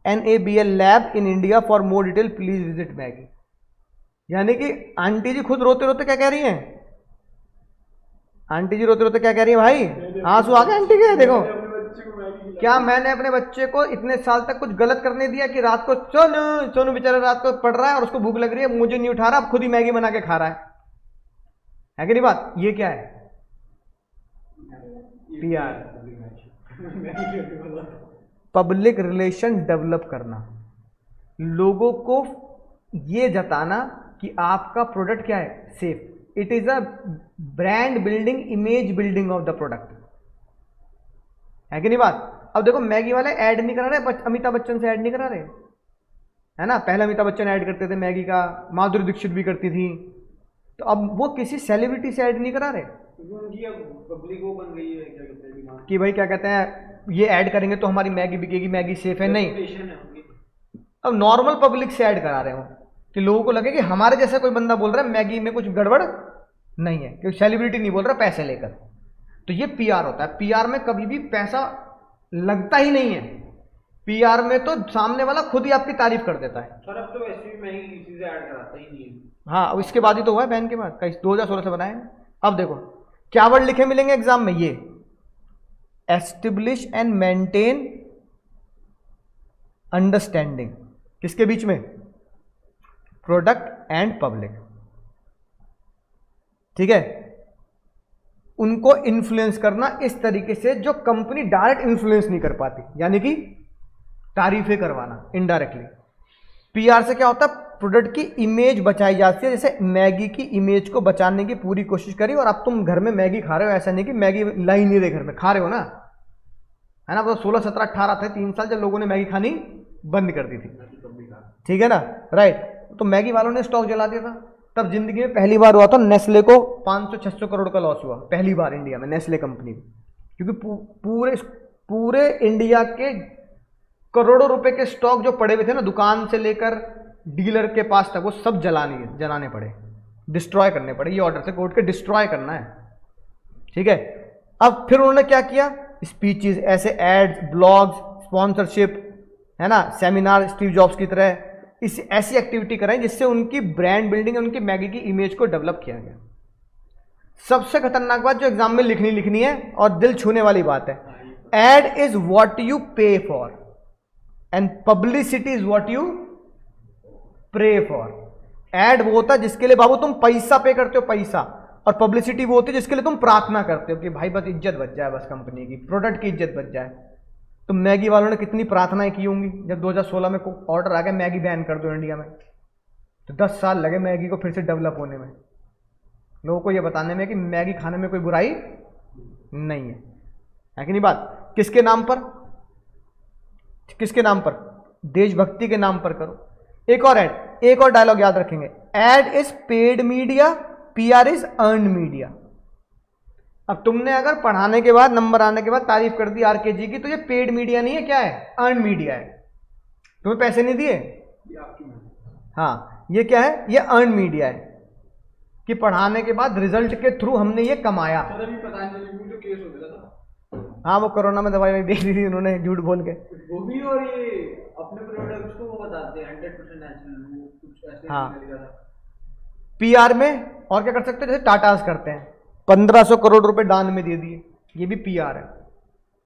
NABL lab in India for more detail please visit Maggi. यानी कि आंटी जी खुद रोते रोते क्या कह रही हैं, आंटी जी रोते रोते क्या कह रही है, भाई आंसू आ गए आंटी के, देखो क्या मैंने अपने बच्चे को इतने साल तक कुछ गलत करने दिया कि रात को सोनू बेचारा रात को पढ़ रहा है और उसको भूख लग रही है, मुझे नहीं उठा रहा, अब खुद ही मैगी बना के खा रहा है कि नहीं बात। ये क्या है, पीआर, पब्लिक रिलेशन डेवलप करना, लोगों को ये जताना कि आपका प्रोडक्ट क्या है, safe. It is a brand building, image building of the product, है कि नहीं बात। अब देखो मैगी वाले ऐड नहीं करा रहे, अमिताभ बच्चन से ऐड नहीं करा रहे, है ना। पहले अमिताभ बच्चन ऐड करते थे मैगी का, माधुरी दीक्षित भी करती थी, तो अब वो किसी सेलिब्रिटी से ऐड नहीं करा रहे उनकी अब पब्लिक वो बन गई है, क्या कहते हैं डिमांड, कि भाई क्या कहते हैं ये ऐड करेंगे तो हमारी मैगी बिकेगी, मैगी सेफ है, नहीं। रेपुटेशन है उनकी। अब नॉर्मल पब्लिक से ऐड करा रहे हो कि लोगों को लगे कि हमारे जैसा कोई बंदा बोल रहा है मैगी में कुछ गड़बड़ नहीं है, क्योंकि सेलिब्रिटी नहीं बोल रहा पैसे लेकर। तो ये पीआर होता है। पीआर में कभी भी पैसा लगता ही नहीं है, पीआर में तो सामने वाला खुद ही आपकी तारीफ कर देता है। सर अब तो वैसे भी महंगी किसी से ऐड कराता ही नहीं है। हाँ, इसके बाद ही तो हुआ है बैन के बाद, कई 2016 से बनाए। अब देखो क्या वर्ड लिखे मिलेंगे एग्जाम में, ये एस्टेब्लिश एंड मेंटेन अंडरस्टैंडिंग, किसके बीच में, प्रोडक्ट एंड पब्लिक, ठीक है। उनको इन्फ्लुएंस करना इस तरीके से जो कंपनी डायरेक्ट इन्फ्लुएंस नहीं कर पाती, यानी कि तारीफें करवाना इनडायरेक्टली। पीआर से क्या होता है, प्रोडक्ट की इमेज बचाई जाती है। जैसे मैगी की इमेज को बचाने की पूरी कोशिश करी, और अब तुम घर में मैगी खा रहे हो, ऐसा नहीं कि मैगी लाई नहीं रहे, घर में खा रहे हो ना, है ना। तो 16, 17, 18 थे 3 साल जब लोगों ने मैगी खानी बंद कर दी थी, ठीक है ना, राइट। तो मैगी वालों ने स्टॉक जला दिया था। तब जिंदगी में पहली बार हुआ था नेस्ले को 500-600 करोड़ का लॉस हुआ, पहली बार इंडिया में नेस्ले कंपनी को, क्योंकि पूरे इंडिया के करोड़ों रुपए के स्टॉक जो पड़े हुए थे ना, दुकान से लेकर डीलर के पास तक, वो सब जलाने पड़े, डिस्ट्रॉय करने पड़े। ये ऑर्डर से कोर्ट के डिस्ट्रॉय करना है, ठीक है। अब फिर उन्होंने क्या किया, स्पीचेस, ऐसे एड्स, ब्लॉग्स, स्पॉन्सरशिप, है ना, सेमिनार स्टीव जॉब्स की तरह ऐसी एक्टिविटी कराई जिससे उनकी ब्रांड बिल्डिंग, उनकी मैगी की इमेज को डेवलप किया गया। सबसे खतरनाक बात जो एग्जाम में लिखनी है और दिल छूने वाली बात है, ad is what you pay for and publicity is what you pray for. Ad वो होता है जिसके लिए बाबू तुम पैसा पे करते हो, पैसा, और पब्लिसिटी वो होती है जिसके लिए तुम प्रार्थना करते हो कि भाई बस इज्जत बच जाए, बस कंपनी की, प्रोडक्ट की इज्जत बच जाए। तो मैगी वालों ने कितनी प्रार्थनाएं की होंगी जब 2016 में ऑर्डर आ गया मैगी बैन कर दो इंडिया में, तो 10 साल लगे मैगी को फिर से डेवलप होने में, लोगों को यह बताने में कि मैगी खाने में कोई बुराई नहीं है कि नहीं बात। किसके नाम पर, किसके नाम पर, देशभक्ति के नाम पर करो। एक और ऐड, एक और डायलॉग याद रखेंगे, ad is paid media, PR is earn media. अब तुमने अगर पढ़ाने के बाद, नंबर आने के बाद तारीफ कर दी RKG की, तो ये पेड मीडिया नहीं है, क्या है? अर्न मीडिया है। तुम्हें पैसे नहीं दिए, ये आपकी मेहनत। हाँ, ये क्या है? ये अर्न मीडिया है कि पढ़ाने के बाद रिजल्ट के थ्रू हमने ये कमाया। सर अभी पतंजलि में जो केस हो गया था, हाँ, वो कोरोना में दवाई बेच दी थी उन्होंने झूठ बोल के। वो भी, और ये अपने प्रोडक्ट्स को वो बताते हैं 100% नेचुरल, वो कुछ ऐसे हाँ। निकल गया था। PR में और क्या कर सकते हैं? जैसे टाटास करते हैं, 1500 करोड़ रुपए दान में दे दिए, ये भी PR है,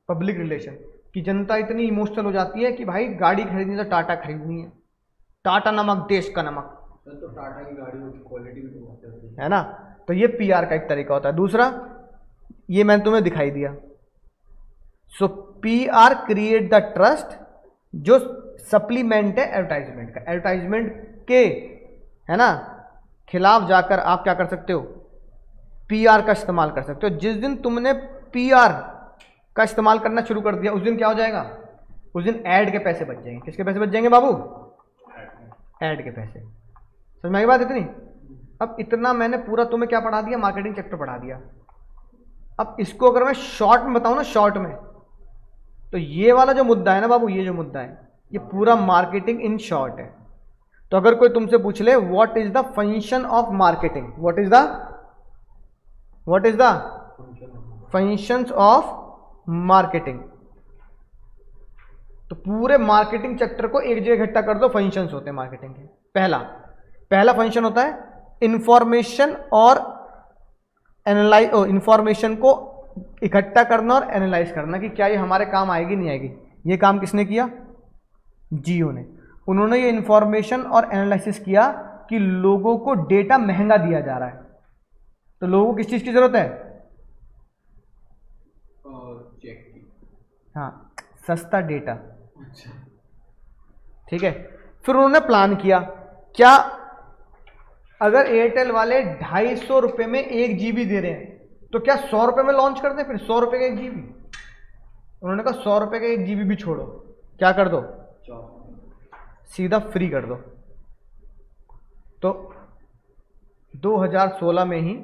पब्लिक रिलेशन। कि जनता इतनी इमोशनल हो जाती है कि भाई गाड़ी खरीदनी तो टाटा खरीदनी है, टाटा नमक देश का नमक, सर तो टाटा की गाड़ियों की क्वालिटी भी तो बहुत अच्छी है। है ना? तो ये PR का एक तरीका होता है। दूसरा, ये मैंने तुम्हें दिखाई दिया। सो PR क्रिएट द ट्रस्ट, जो सप्लीमेंट है एडवर्टाइजमेंट का। एडवर्टाइजमेंट के, है ना, खिलाफ जाकर आप क्या कर सकते हो? PR का इस्तेमाल कर सकते हो। जिस दिन तुमने PR का इस्तेमाल करना शुरू कर दिया, उस दिन क्या हो जाएगा? उस दिन ऐड के पैसे बच जाएंगे। किसके पैसे बच जाएंगे बाबू? ऐड के पैसे। समझ में आई बात इतनी? अब इतना मैंने पूरा तुम्हें क्या पढ़ा दिया? मार्केटिंग चैप्टर पढ़ा दिया। अब इसको अगर मैं शॉर्ट में बताऊं ना, शॉर्ट में, तो ये वाला जो मुद्दा है ना बाबू, ये जो मुद्दा है, ये पूरा मार्केटिंग इन शॉर्ट है। तो अगर कोई तुमसे पूछ ले what is the function of marketing, what is the functions of marketing, तो पूरे मार्केटिंग चैप्टर को एक जगह इकट्ठा कर दो। फंक्शंस होते हैं मार्केटिंग के। पहला फंक्शन होता है इंफॉर्मेशन और एनालाइज, इंफॉर्मेशन को इकट्ठा करना और एनालाइज करना कि क्या ये हमारे काम आएगी नहीं आएगी। ये काम किसने किया? जियो ने। उन्होंने ये इंफॉर्मेशन और एनालिसिस किया कि लोगों को डेटा महंगा दिया जा रहा है, तो लोगों को किस चीज की जरूरत है? चेक की। हाँ, सस्ता डेटा। अच्छा। ठीक है। फिर उन्होंने प्लान किया, क्या अगर एयरटेल वाले 250 रुपये में 1 GB दे रहे हैं, तो क्या 100 रुपये में लॉन्च कर दें? फिर 100 रुपये का 1 GB। उन्होंने कहा 100 रुपये का 1 GB भी छोड़ो, क्या कर दो? सीधा फ्री कर दो। तो 2016 में ही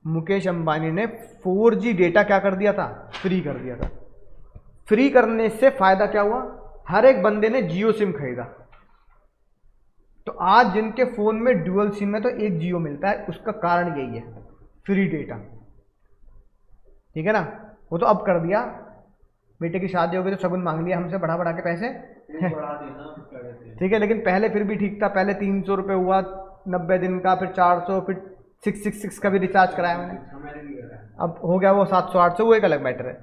मुकेश अंबानी ने 4G डेटा क्या कर दिया था? फ्री कर दिया था। फ्री करने से फायदा क्या हुआ? हर एक बंदे ने जियो सिम खरीदा। तो आज जिनके फोन में ड्यूअल सिम है तो एक जियो मिलता है, उसका कारण यही है, फ्री डेटा। ठीक है ना? वो तो अब कर दिया, बेटे की शादी हो गई तो शगुन मांग लिया हमसे बढ़ा बढ़ा के पैसे, बढ़ा देना, क्या कहते हैं। ठीक है। लेकिन पहले फिर भी ठीक था, पहले 300 रुपये हुआ 90 दिन का, फिर 400, फिर 666 का भी रिचार्ज कराया मैंने, हमारे भी कर रहा है। अब हो गया वो 700-800, वो एक अलग मैटर है।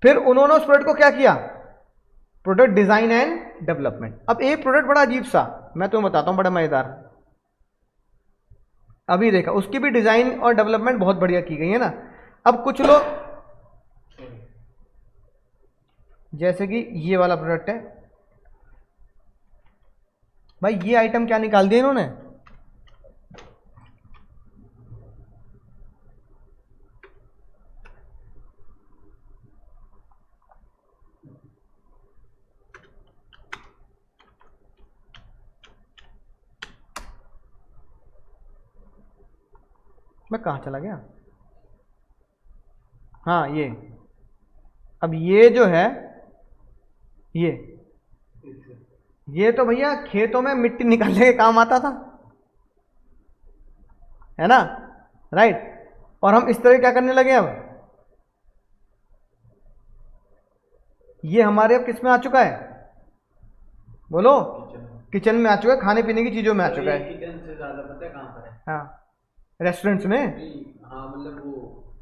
फिर उन्होंने उस प्रोडक्ट को क्या किया? Product design and development. अब एक प्रोडक्ट बड़ा अजीब सा, मैं तुम्हें बताता हूँ, बड़ा मजेदार। अभी देखा, उसकी भी डिजाइन और डेवलपमेंट बहुत बढ़िया की गई है ना। अब कुछ लोग, जैसे कि ये वाला प्रोडक्ट है भाई, ये आइटम क्या निकाल दिया इन्होंने? मैं कहाँ चला गया? हाँ, ये अब ये जो है, ये तो भैया खेतों में मिट्टी निकालने के काम आता था, है ना? राइट। और हम इस तरह क्या करने लगे अब? ये हमारे अब किस में आ चुका है? बोलो। किचन में आ चुका है, खाने पीने की चीजों में आ चुका है। किचन से ज्यादा पता है कहाँ पर है? हाँ, रेस्टोरेंट्स में। हाँ, मतलब वो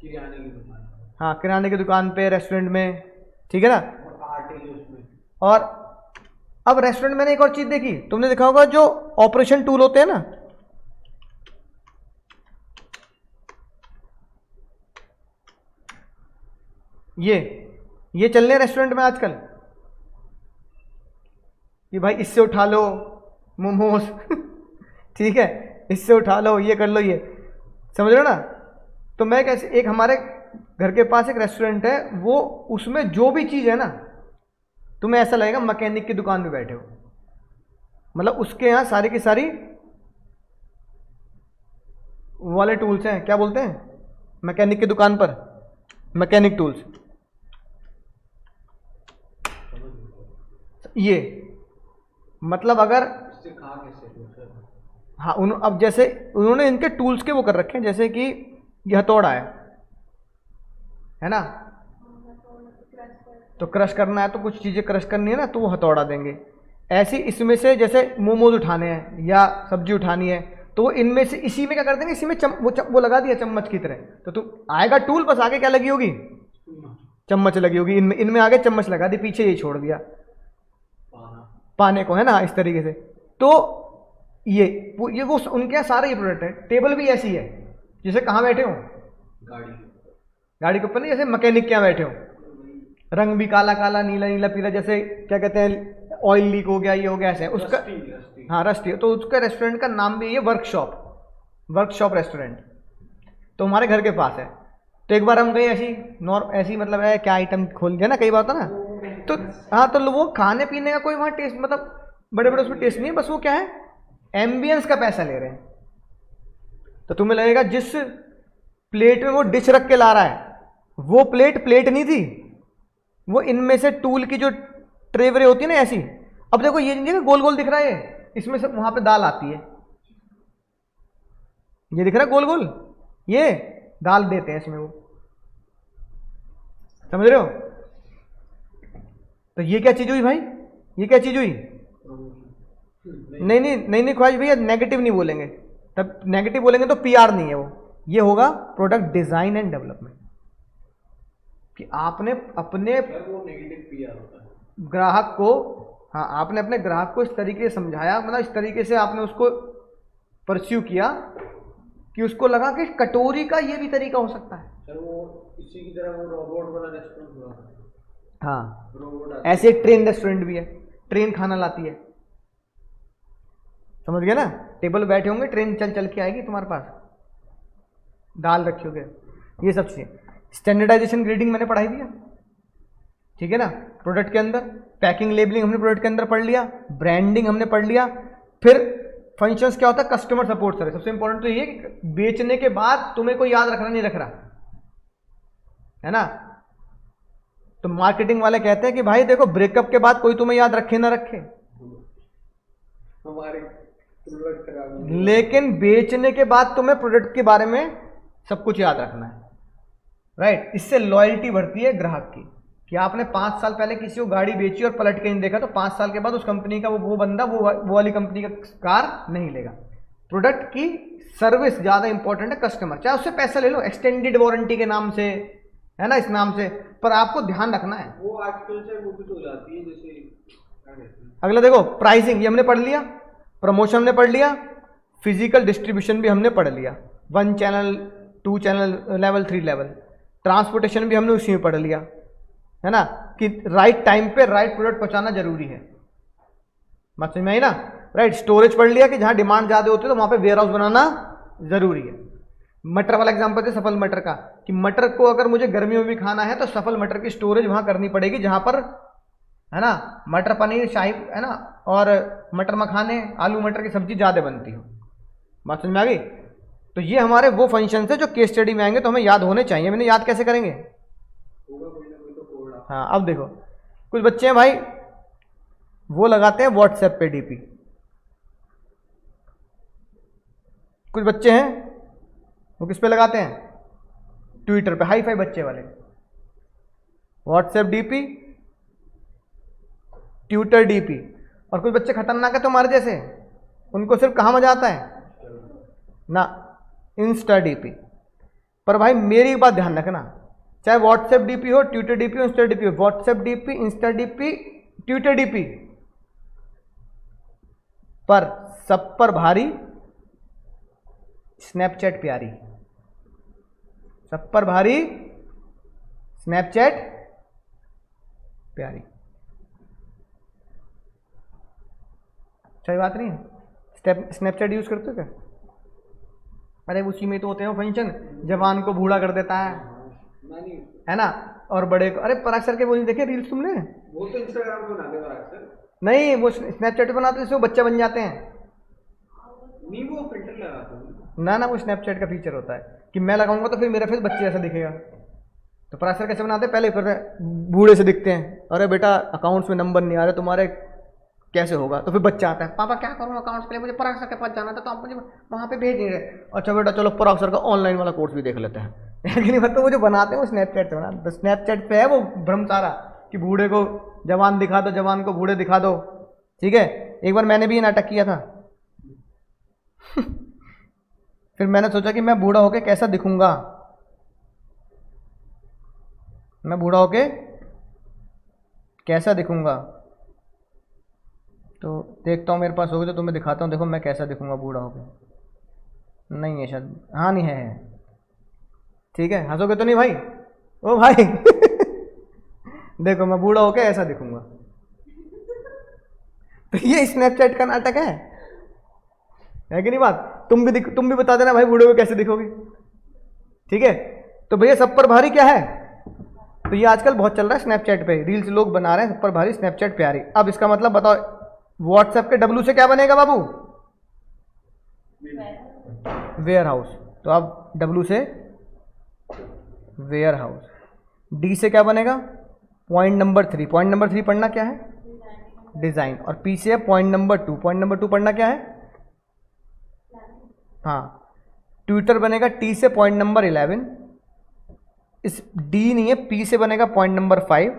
किराने की दुकान, हाँ, किराने की दुकान पे, रेस्टोरेंट में, ठीक है ना? और आटे के उसमें। और अब रेस्टोरेंट मैंने एक और चीज देखी, तुमने देखा होगा जो ऑपरेशन टूल होते हैं ना, ये चल रहे हैं रेस्टोरेंट में आजकल कि भाई इससे उठा लो मोमोज ठीक है, इससे उठा लो, ये कर लो, ये समझ रहे हो ना? तो मैं कैसे, एक हमारे घर के पास एक रेस्टोरेंट है, वो उसमें जो भी चीज़ है ना, तुम्हें ऐसा लगेगा मैकेनिक की दुकान में बैठे हो। मतलब उसके यहाँ सारी की सारी वो वाले टूल्स हैं, क्या बोलते हैं मैकेनिक की दुकान पर, मैकेनिक टूल्स, ये मतलब अगर इससे कहा कैसे सर? हाँ अब जैसे उन्होंने इनके टूल्स के वो कर रखे हैं, जैसे कि यह हथौड़ा है ना, तो क्रश करना है तो कुछ चीज़ें क्रश करनी है ना, तो वो हथौड़ा देंगे। ऐसी इसमें से जैसे मोमोज उठाने हैं या सब्जी उठानी है, तो वो इनमें से इसी में क्या कर देंगे, इसी में वो लगा दिया चम्मच की तरह, तो तुम आएगा टूल, बस आगे क्या लगी होगी, चम्मच लगी होगी, इनमें आगे चम्मच लगा दी, पीछे ये छोड़ दिया पाने को, है ना, इस तरीके से। तो ये वो उनके यहाँ सारे ये प्रोडक्ट है। टेबल भी ऐसी है जैसे कहाँ बैठे हो, गाड़ी के ऊपर नहीं, जैसे मैकेनिक के यहाँ बैठे हो, रंग भी काला काला नीला नीला पीला, जैसे क्या कहते हैं ऑयल लीक हो गया, ये हो गया, ऐसे उसका रस्टी। हाँ रस्टी, तो उसका रेस्टोरेंट का नाम भी है वर्कशॉप रेस्टोरेंट, तो हमारे घर के पास है। तो एक बार हम गए ऐसी मतलब है क्या आइटम खोल दिया ना, कई बार होता ना, तो हाँ, तो वो खाने पीने का कोई वहाँ टेस्ट, मतलब बड़े बड़े उसमें टेस्ट नहीं है, बस वो क्या है एम्बियंस का पैसा ले रहे हैं। तो तुम्हें लगेगा जिस प्लेट में वो डिश रख के ला रहा है वो प्लेट नहीं थी, वो इनमें से टूल की जो ट्रेवरे होती है ना ऐसी। अब देखो ये नहीं गोल गोल दिख रहा है, इसमें से वहां पे दाल आती है, ये दिख रहा है गोल गोल, ये दाल देते हैं इसमें, वो समझ रहे हो। तो ये क्या चीज हुई भाई, ये क्या चीज हुई, नहीं ख्वाहिश भैया, नेगेटिव नहीं बोलेंगे, तब नेगेटिव बोलेंगे तो पीआर नहीं है वो, ये होगा प्रोडक्ट डिजाइन एंड डेवलपमेंट, कि आपने अपने वो नेगेटिव पीआर होता है। ग्राहक को, हाँ आपने अपने ग्राहक को इस तरीके से समझाया, मतलब इस तरीके से आपने उसको परस्यू किया कि उसको लगा कि कटोरी का ये भी तरीका हो सकता है। सर वो इसी की तरह वो रोबोट वाला रेस्टोरेंट हुआ, हाँ रोबोट ऐसे एक ट्रेन रेस्टोरेंट भी है, ट्रेन खाना लाती है, समझ गए ना, टेबल पे बैठे होंगे, ट्रेन चल के आएगी तुम्हारे पास, दाल रखी होगे, ये सब चीजें। स्टैंडर्डाइजेशन ग्रेडिंग मैंने पढ़ाई दिया, ठीक है ना, प्रोडक्ट के अंदर पैकिंग लेबलिंग हमने प्रोडक्ट के अंदर पढ़ लिया, ब्रांडिंग हमने पढ़ लिया, फिर फंक्शंस क्या होता है, कस्टमर सपोर्ट सर्विस। सबसे इंपॉर्टेंट तो ये कि बेचने के बाद तुम्हें कोई याद रखना नहीं रख रहा है ना, तो मार्केटिंग वाले कहते हैं कि भाई देखो ब्रेकअप के बाद कोई तुम्हें याद रखे ना रखे, हमारे प्रोडक्ट खराब, लेकिन बेचने के बाद तुम्हें प्रोडक्ट के बारे में सब कुछ याद रखना है, राइट। इससे लॉयल्टी बढ़ती है ग्राहक की, कि आपने 5 साल पहले किसी को गाड़ी बेची और पलट के नहीं देखा, तो 5 साल के बाद उस कंपनी का वो बंदा वो वाली कंपनी का कार नहीं लेगा। प्रोडक्ट की सर्विस ज़्यादा इंपॉर्टेंट है, कस्टमर चाहे उससे पैसा ले लो एक्सटेंडेड वारंटी के नाम से, है ना, इस नाम से, पर आपको ध्यान रखना है। वो आजकल से वो भी तो हो जाती है, जैसे क्या कहते हैं, अगला देखो प्राइसिंग, ये हमने पढ़ लिया, प्रमोशन हमने पढ़ लिया, फिजिकल डिस्ट्रीब्यूशन भी हमने पढ़ लिया, 1 channel 2 channel level 3 level, transportation भी हमने उसी में पढ़ लिया, है ना, कि राइट टाइम पे राइट प्रोडक्ट पहुंचाना जरूरी है, बात समझ में आई ना, राइट। स्टोरेज पढ़ लिया कि जहां डिमांड ज्यादा होती है तो वहां पे वेयर हाउस बनाना जरूरी है। मटर वाला एग्जांपल थे सफल मटर का, कि मटर को अगर मुझे गर्मियों में भी खाना है तो सफल मटर की स्टोरेज वहां करनी पड़ेगी जहां पर, है ना, मटर पनीर शाही, है ना, और मटर मखाने आलू मटर की सब्जी ज़्यादा बनती हो, बात समझ में आ गई। तो ये हमारे वो फंक्शन है जो केस स्टडी में आएंगे तो हमें याद होने चाहिए। मैंने याद कैसे करेंगे, होगा कोई ना कोई तो कोड। हाँ अब देखो कुछ बच्चे हैं भाई वो लगाते हैं व्हाट्सएप पे डीपी, कुछ बच्चे हैं वो किस पे लगाते हैं, ट्विटर पे, हाई फाई बच्चे वाले, व्हाट्सएप डीपी, ट्विटर डीपी। और कुछ बच्चे खतरनाक है तुम्हारे जैसे, उनको सिर्फ कहाँ मजा आता है ना, इंस्टा डीपी। पर भाई मेरी एक बात ध्यान रखना, चाहे व्हाट्सएप डीपी हो, ट्विटर डीपी हो, इंस्टा डीपी हो, WhatsApp DP, Insta DP, Twitter DP, पर सब पर भारी स्नैपचैट प्यारी, सब पर भारी स्नैपचैट प्यारी। सही बात नहीं है? स्नैपचैट यूज करते हो क्या? अरे उसी में तो होते हैं वो फंक्शन, जवान को बूढ़ा कर देता है ना, और बड़े को, अरे पराग सर के वो नहीं देखे रील्स तुमने, वो तो इंस्टाग्राम पे बना देगा अक्सर। नहीं, वो स्नैपचैट पे बनाते हैं, जिससे वो बच्चे बन जाते हैं। नहीं वो फिल्टर लगाता हूँ। ना ना, वो स्नैपचैट का फीचर होता है कि मैं लगाऊंगा तो फिर मेरा फेस बच्चे जैसा दिखेगा। तो पराशर कैसे बनाते हैं, पहले करते हैं बूढ़े से दिखते हैं, अरे बेटा अकाउंट्स में नंबर नहीं आ रहे तुम्हारे, कैसे होगा? तो फिर बच्चा आता है, पापा क्या करूँ अकाउंट्स के लिए, मुझे पराशर के पास जाना था तो आप मुझे वहाँ पे भेज नहीं रहे। अच्छा बेटा चलो पराशर का ऑनलाइन वाला कोर्स भी देख लेते हैं। लेकिन मतलब वो जो बनाते हैं वो स्नैपचैट से बनाते, तो स्नैपचैट पे है वो भ्रम सारा कि बूढ़े को जवान दिखा दो, जवान को बूढ़े दिखा दो। ठीक है, एक बार मैंने भी ये नाटक किया था। फिर मैंने सोचा कि मैं बूढ़ा होके कैसा दिखूंगा, मैं बूढ़ा होके कैसा दिखूंगा। तो देखता हूँ मेरे पास होगी तो तुम्हें दिखाता हूँ, देखो मैं कैसा दिखूंगा बूढ़ा होके। नहीं है शायद, हाँ नहीं है। ठीक है, हंसोगे तो नहीं भाई? ओ भाई देखो मैं बूढ़ा होके ऐसा दिखूंगा। तो ये स्नैपचैट का नाटक है कि नहीं बात? तुम भी बता देना भाई बूढ़े को कैसे दिखोगे। ठीक है, तो भैया सब पर भारी क्या है? तो ये आजकल बहुत चल रहा है स्नैपचैट पे, रील्स लोग बना रहे हैं, सब पर भारी स्नैपचैट प्यारी। अब इसका मतलब बताओ, व्हाट्सएप के डब्लू से क्या बनेगा बाबू? Ware house. तो अब डब्लू से वेयर हाउस, डी से क्या बनेगा? Point number 3। पॉइंट नंबर 3 पढ़ना क्या है? डिजाइन। और पी से पॉइंट नंबर 2। पॉइंट नंबर 2 पढ़ना क्या है? हाँ, ट्विटर बनेगा टी से पॉइंट नंबर 11। इस डी नहीं है, पी से बनेगा पॉइंट नंबर 5।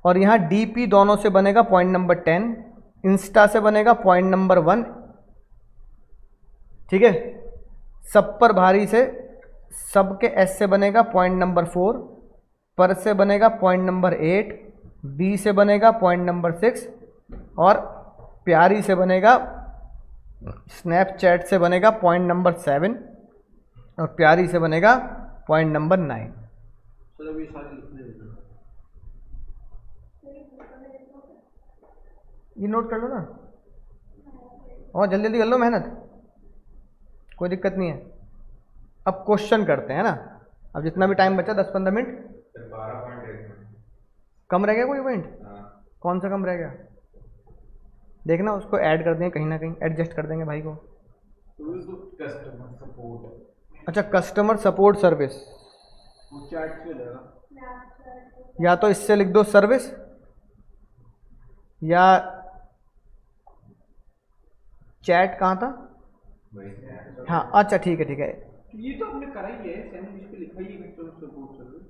और यहाँ डी पी दोनों से बनेगा पॉइंट नंबर 10। इंस्टा से बनेगा पॉइंट नंबर 1। ठीक है, सब पर भारी से सबके एस से बनेगा पॉइंट नंबर 4। पर से बनेगा पॉइंट नंबर 8। बी से बनेगा पॉइंट नंबर 6। और प्यारी से बनेगा, स्नैपचैट से बनेगा पॉइंट नंबर 7। और प्यारी से बनेगा पॉइंट नंबर 9। चलो ये सारे लिखने देते हैं। ये नोट कर लो ना, और जल्दी जल्दी कर लो मेहनत, कोई दिक्कत नहीं है। अब क्वेश्चन करते हैं ना, अब जितना भी टाइम बचा 10-15 मिनट। 12 पॉइंट कम रह गया कोई पॉइंट? कौन सा कम रह गया? देखना, उसको ऐड कर देंगे कहीं ना कहीं, एडजस्ट कर देंगे भाई को। Customer support. अच्छा, कस्टमर सपोर्ट सर्विस, वो चैट पे लगा। या तो इससे लिख दो सर्विस, या चैट कहाँ था? हाँ अच्छा ठीक है ठीक है। ये तो हमने करा ही है, सैंडविच पे लिखा ही है कस्टमर सपोर्ट सर्विस।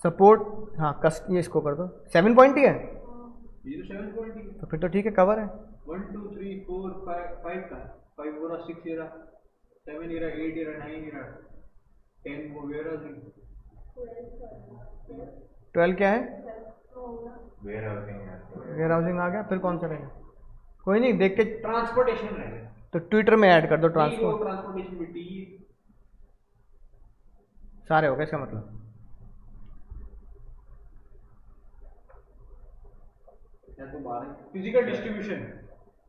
सपोर्ट, हाँ कस्ट, ये इसको कर दो। 7 पॉइंट ही है, ये तो 7 पॉइंट ही है। तो फिर तो ठीक है, कवर है। 1 2 3 4 5 का 5 हो रहा, 6 ये रहा, 7 ये रहा, 8 ये रहा, 9 ये रहा, 10 वो वेयर हाउसिंग। 12 क्या है? Warehousing. वेयर हाउसिंग आ गया, फिर कौन सा रहेगा? कोई नहीं, देख के। ट्रांसपोर्टेशन रहेगा, तो ट्विटर में ऐड कर दो ट्रांसपोर्ट। ट्रांसपोर्टेशन में टी सारे हो गए इसका मतलब। या तो 12 फिजिकल डिस्ट्रीब्यूशन।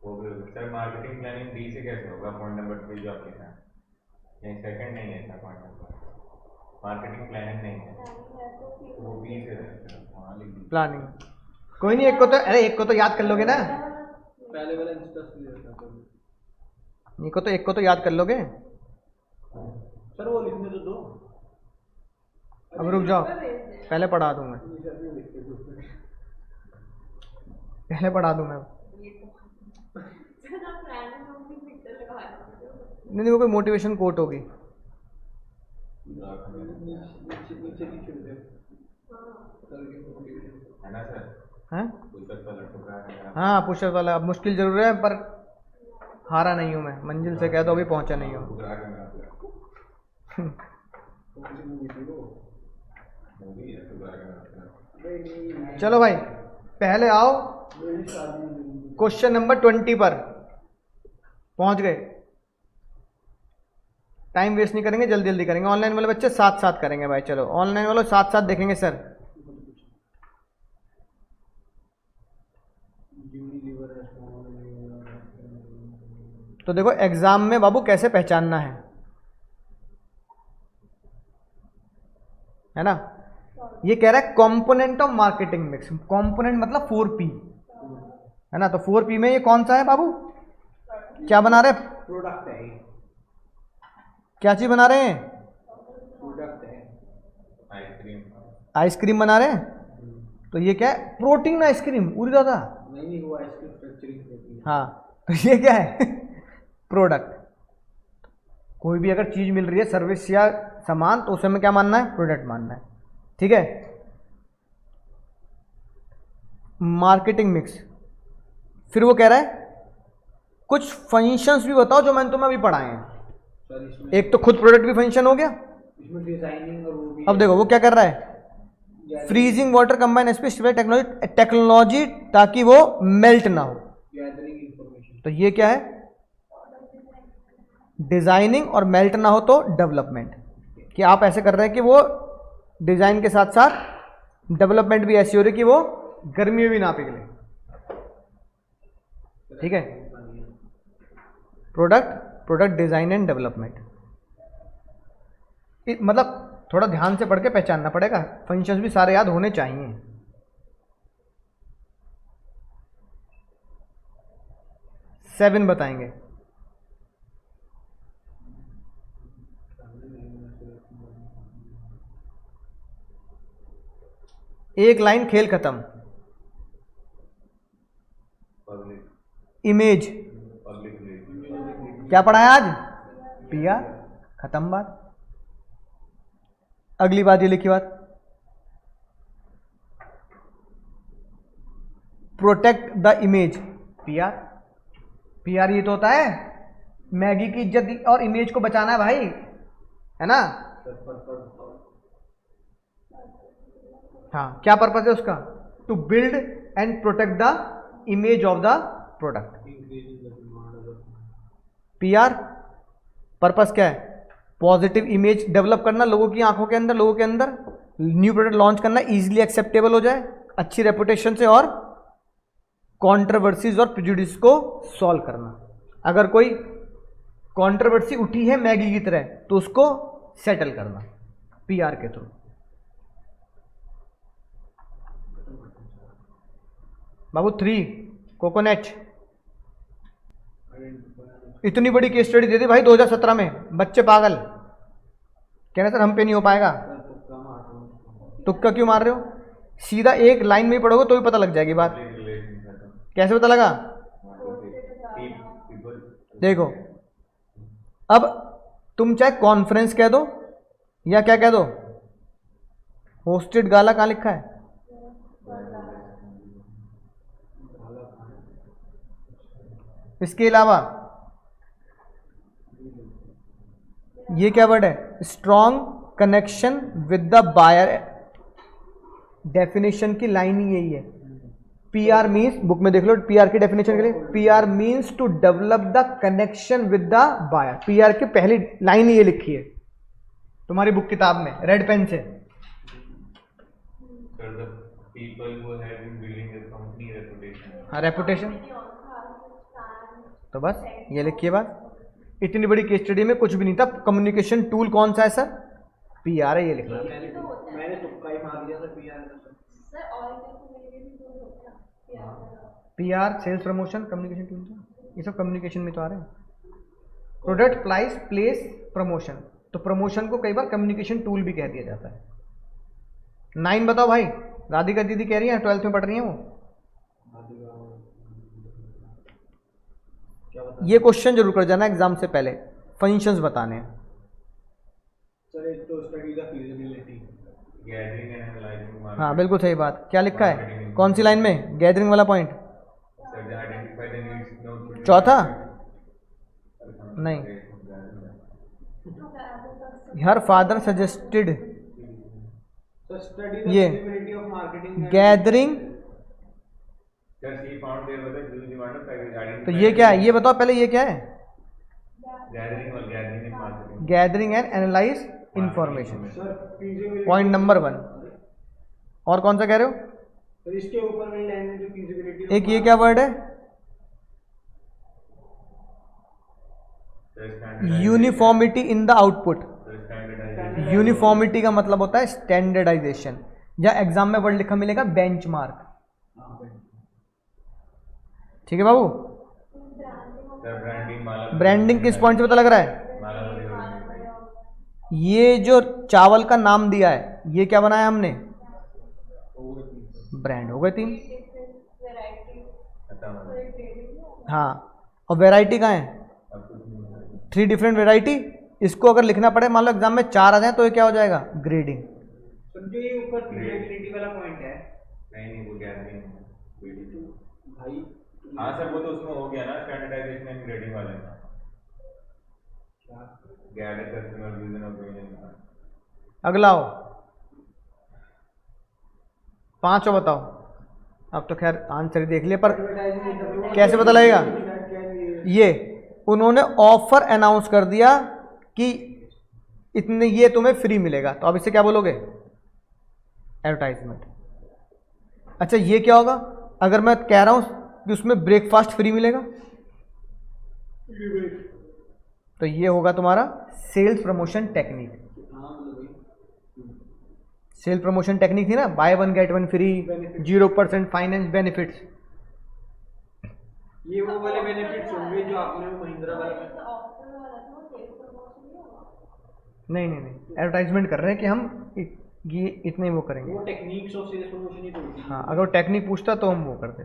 वो भी सर मार्केटिंग प्लानिंग डी से कैसे होगा? पॉइंट नंबर 3 जो आपके साथ नहीं, सेकंड नहीं है sir, point number marketing planning नहीं है, वो बी से वहाँ लिख दीजिए। प्लानिंग कोई नहीं, एक को तो, अरे एक को तो याद कर लोगे ना, पहले वाला इंस्टा से लिया था। एक को तो याद कर लोगे। सर वो लिखने तो दो। अब रुक जाओ, पहले पढ़ा दूं मैं, पहले पढ़ा दूं मैं। नहीं, वो कोई मोटिवेशन कोट होगी। है ना सर? हैं? पुस्तक वाला टुकड़ा है। हाँ पुशअप वाला। अब मुश्किल जरूर है, पर हारा नहीं हूँ मैं, मंजिल से कह दो अभी पहुंचा नहीं हूँ। टुकड़ा के मैं मूवी है टुकड़ा के। चलो भाई पहले आओ, क्वेश्चन नंबर 20 पर पहुंच गए। टाइम वेस्ट नहीं करेंगे, जल्दी जल्दी करेंगे। ऑनलाइन वाले बच्चे साथ साथ करेंगे भाई, चलो ऑनलाइन वालों साथ साथ देखेंगे सर। तो देखो एग्जाम में बाबू कैसे पहचानना है ना? ये कह रहा है component of marketing mix. Component मतलब 4P है ना। तो 4P में ये कौन सा है बाबू, क्या बना रहे, प्रोडक्ट है, क्या चीज बना रहे हैं, प्रोडक्ट है, आइसक्रीम। आइसक्रीम बना रहे हैं। तो ये क्या है, प्रोटीन आइसक्रीम, उड़ी दादा। नहीं वो आइसक्रीम फैक्चरिंग होती है। हाँ, तो ये क्या है प्रोडक्ट। कोई भी अगर चीज मिल रही है, सर्विस या सामान, तो उसे में क्या मानना है, प्रोडक्ट मानना है। ठीक है। मार्केटिंग मिक्स, फिर वो कह रहा है कुछ फंक्शंस भी बताओ जो मैंने तुम्हें अभी पढ़ाए हैं। सर इसमें एक तो खुद प्रोडक्ट भी फंक्शन हो गया। इसमें डिजाइनिंग और वो भी अब देखो वो क्या कर रहा है, freezing water combine technology, technology ताकि वो मेल्ट ना हो। गैदरिंग इंफॉर्मेशन, तो ये क्या है, डिजाइनिंग, और मेल्ट ना हो तो डेवलपमेंट। कि आप ऐसे कर रहे हैं कि वो डिजाइन के साथ साथ डेवलपमेंट भी ऐसी हो रही कि वो गर्मी में भी ना पिघले। ठीक है। प्रोडक्ट डिजाइन एंड डेवलपमेंट, मतलब थोड़ा ध्यान से पढ़ के पहचानना पड़ेगा। फंक्शंस भी सारे याद होने चाहिए। सेवन बताएंगे। एक लाइन खेल खत्म। पब्लिक, इमेज, पब्लिक क्या पढ़ाया आज, PR, खत्म बात। अगली बात ये लिखी बात, प्रोटेक्ट द इमेज, PR ये तो होता है मैगी की इज्जत और इमेज को बचाना है भाई, है ना। हाँ, क्या पर्पस है उसका, to build and protect the image of the product. PR purpose क्या है, पॉजिटिव इमेज डेवलप करना लोगों की आंखों के अंदर, लोगों के अंदर न्यू प्रोडक्ट लॉन्च करना, इजीली एक्सेप्टेबल हो जाए, अच्छी रेपुटेशन से, और कंट्रोवर्सीज और प्रेजुडिस को सॉल्व करना। अगर कोई कंट्रोवर्सी उठी है मैगी की तरह तो उसको सेटल करना PR के थ्रू। बाबू 3 कोकोनट, इतनी बड़ी केस स्टडी दे दी भाई 2017 में, बच्चे पागल कह रहे सर हम पे नहीं हो पाएगा। तुक्का क्यों मार रहे हो, सीधा एक लाइन में ही पढ़ोगे तो भी पता लग जाएगी बात। कैसे पता लगा, देखो अब तुम चाहे कॉन्फ्रेंस कह दो या क्या कह दो, होस्टेड गाला कहाँ लिखा है, इसके अलावा ये क्या वर्ड है, strong connection with the buyer. Definition की लाइन ही यही है। PR मीन्स, बुक में देख लो PR की डेफिनेशन के लिए, PR means to develop the connection with the buyer. PR की पहली लाइन ही ये लिखी है तुम्हारी बुक किताब में रेड पेन से। Sir, the people who have been building the company reputation. हाँ, रेपुटेशन। तो बस ये लिखिए बात। इतनी बड़ी केस स्टडी में कुछ भी नहीं था। कम्युनिकेशन टूल कौन सा है सर, PR है, ये लिखना। मैंने तुक्का ही मार दिया था PR का। PR sales promotion communication tool, ये सब कम्युनिकेशन में तो आ रहे हैं। प्रोडक्ट प्राइस प्लेस प्रमोशन, तो प्रमोशन को कई बार कम्युनिकेशन टूल भी कह दिया जाता है। 9 बताओ भाई, राधिका दीदी कह रही है 12th में पढ़ रही है वो। ये क्वेश्चन जरूर कर जाना एग्जाम से पहले, फंक्शंस बताने हैं। सर एक तो study the feasibility, Gathering and analyzing market. हाँ बिल्कुल सही बात। क्या लिखा है कौन सी लाइन में, गैदरिंग वाला point, Sir, they identify the needs known to चौथा नहीं, her father suggested, sir study the ये feasibility of marketing gathering. Sir, she found there was a huge demand of identify तो ये क्या है, ये बताओ पहले ये क्या है, gathering and marketing. Gathering and analyse information, sir feasibility point number 1। और कौन सा कह रहे हो, सर इसके ऊपर वाली लाइन में जो फीजिबिलिटी, एक ये क्या वर्ड है, Sir, standardization. Uniformity in the output. Sir, standardization. Uniformity का मतलब होता है स्टैंडर्डाइजेशन। या एग्जाम में वर्ड लिखा मिलेगा बेंचमार्क। ठीक है बाबू, ब्रांडिंग किस पॉइंट से पता लग रहा है? ये जो चावल का नाम दिया है ये क्या बनाया हमने? ब्रांड। हो गए 3। हाँ, और वैरायटी कहाँ है? 3 डिफरेंट वैरायटी। इसको अगर लिखना पड़े, मान लो एग्जाम में 4 आ जाए तो ये क्या हो जाएगा? ग्रेडिंग। समझो ये ऊपर क्रिएटिविटी वाला पॉइंट है। नहीं वो क्या नहीं भाई हाँ सर, वो तो उसमें हो गया ना स्टैंडर्डाइजेशन एंड ग्रेडिंग वाले में। Gather customer views and opinion. अगला हो 5 बताओ। अब तो खैर आंसर ही देख लिया, पर कैसे पता लगेगा? ये उन्होंने ऑफर अनाउंस कर दिया कि इतने ये तुम्हें फ्री मिलेगा, तो अब इसे क्या बोलोगे? एडवर्टाइजमेंट। अच्छा, ये क्या होगा अगर मैं कह रहा हूं कि उसमें ब्रेकफास्ट फ्री मिलेगा? तो ये होगा तुम्हारा sales promotion technique. Sale promotion technique थी ना, buy 1 get 1 free, 0% finance benefits. ये वो वाले बेनिफिट्स होंगे जो आपने वो महिंद्रा वाले में। नहीं, एडवर्टाइजमेंट कर रहे हैं कि हम ये इतने वो करेंगे। वो टेक्निक्स ऑफ सेल्स प्रमोशन ही तो होती है। हाँ, अगर वो टेक्निक पूछता तो हम वो करते।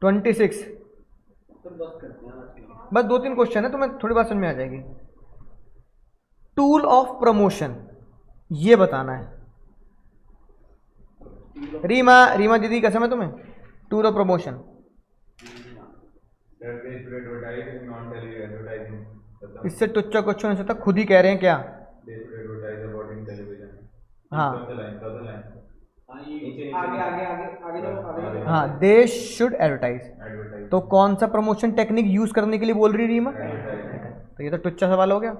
26 तो बस करते हैं आज के लिए। बस 2-3 क्वेश्चन है, तो मैं थोड़ी बात समझ में आ जाएगी। टूल ऑफ प्रमोशन ये बताना है। रीमा दीदी कसम है तुम्हें? टूल ऑफ प्रमोशन इससे टुच्चा क्वेश्चन हो सकता, खुद ही कह रहे हैं क्या? हाँ हाँ, दे शुड एडवर्टाइज। तो कौन सा प्रमोशन टेक्निक यूज करने के लिए बोल रही रीमा? तो ये तो टुच्चा सवाल हो गया।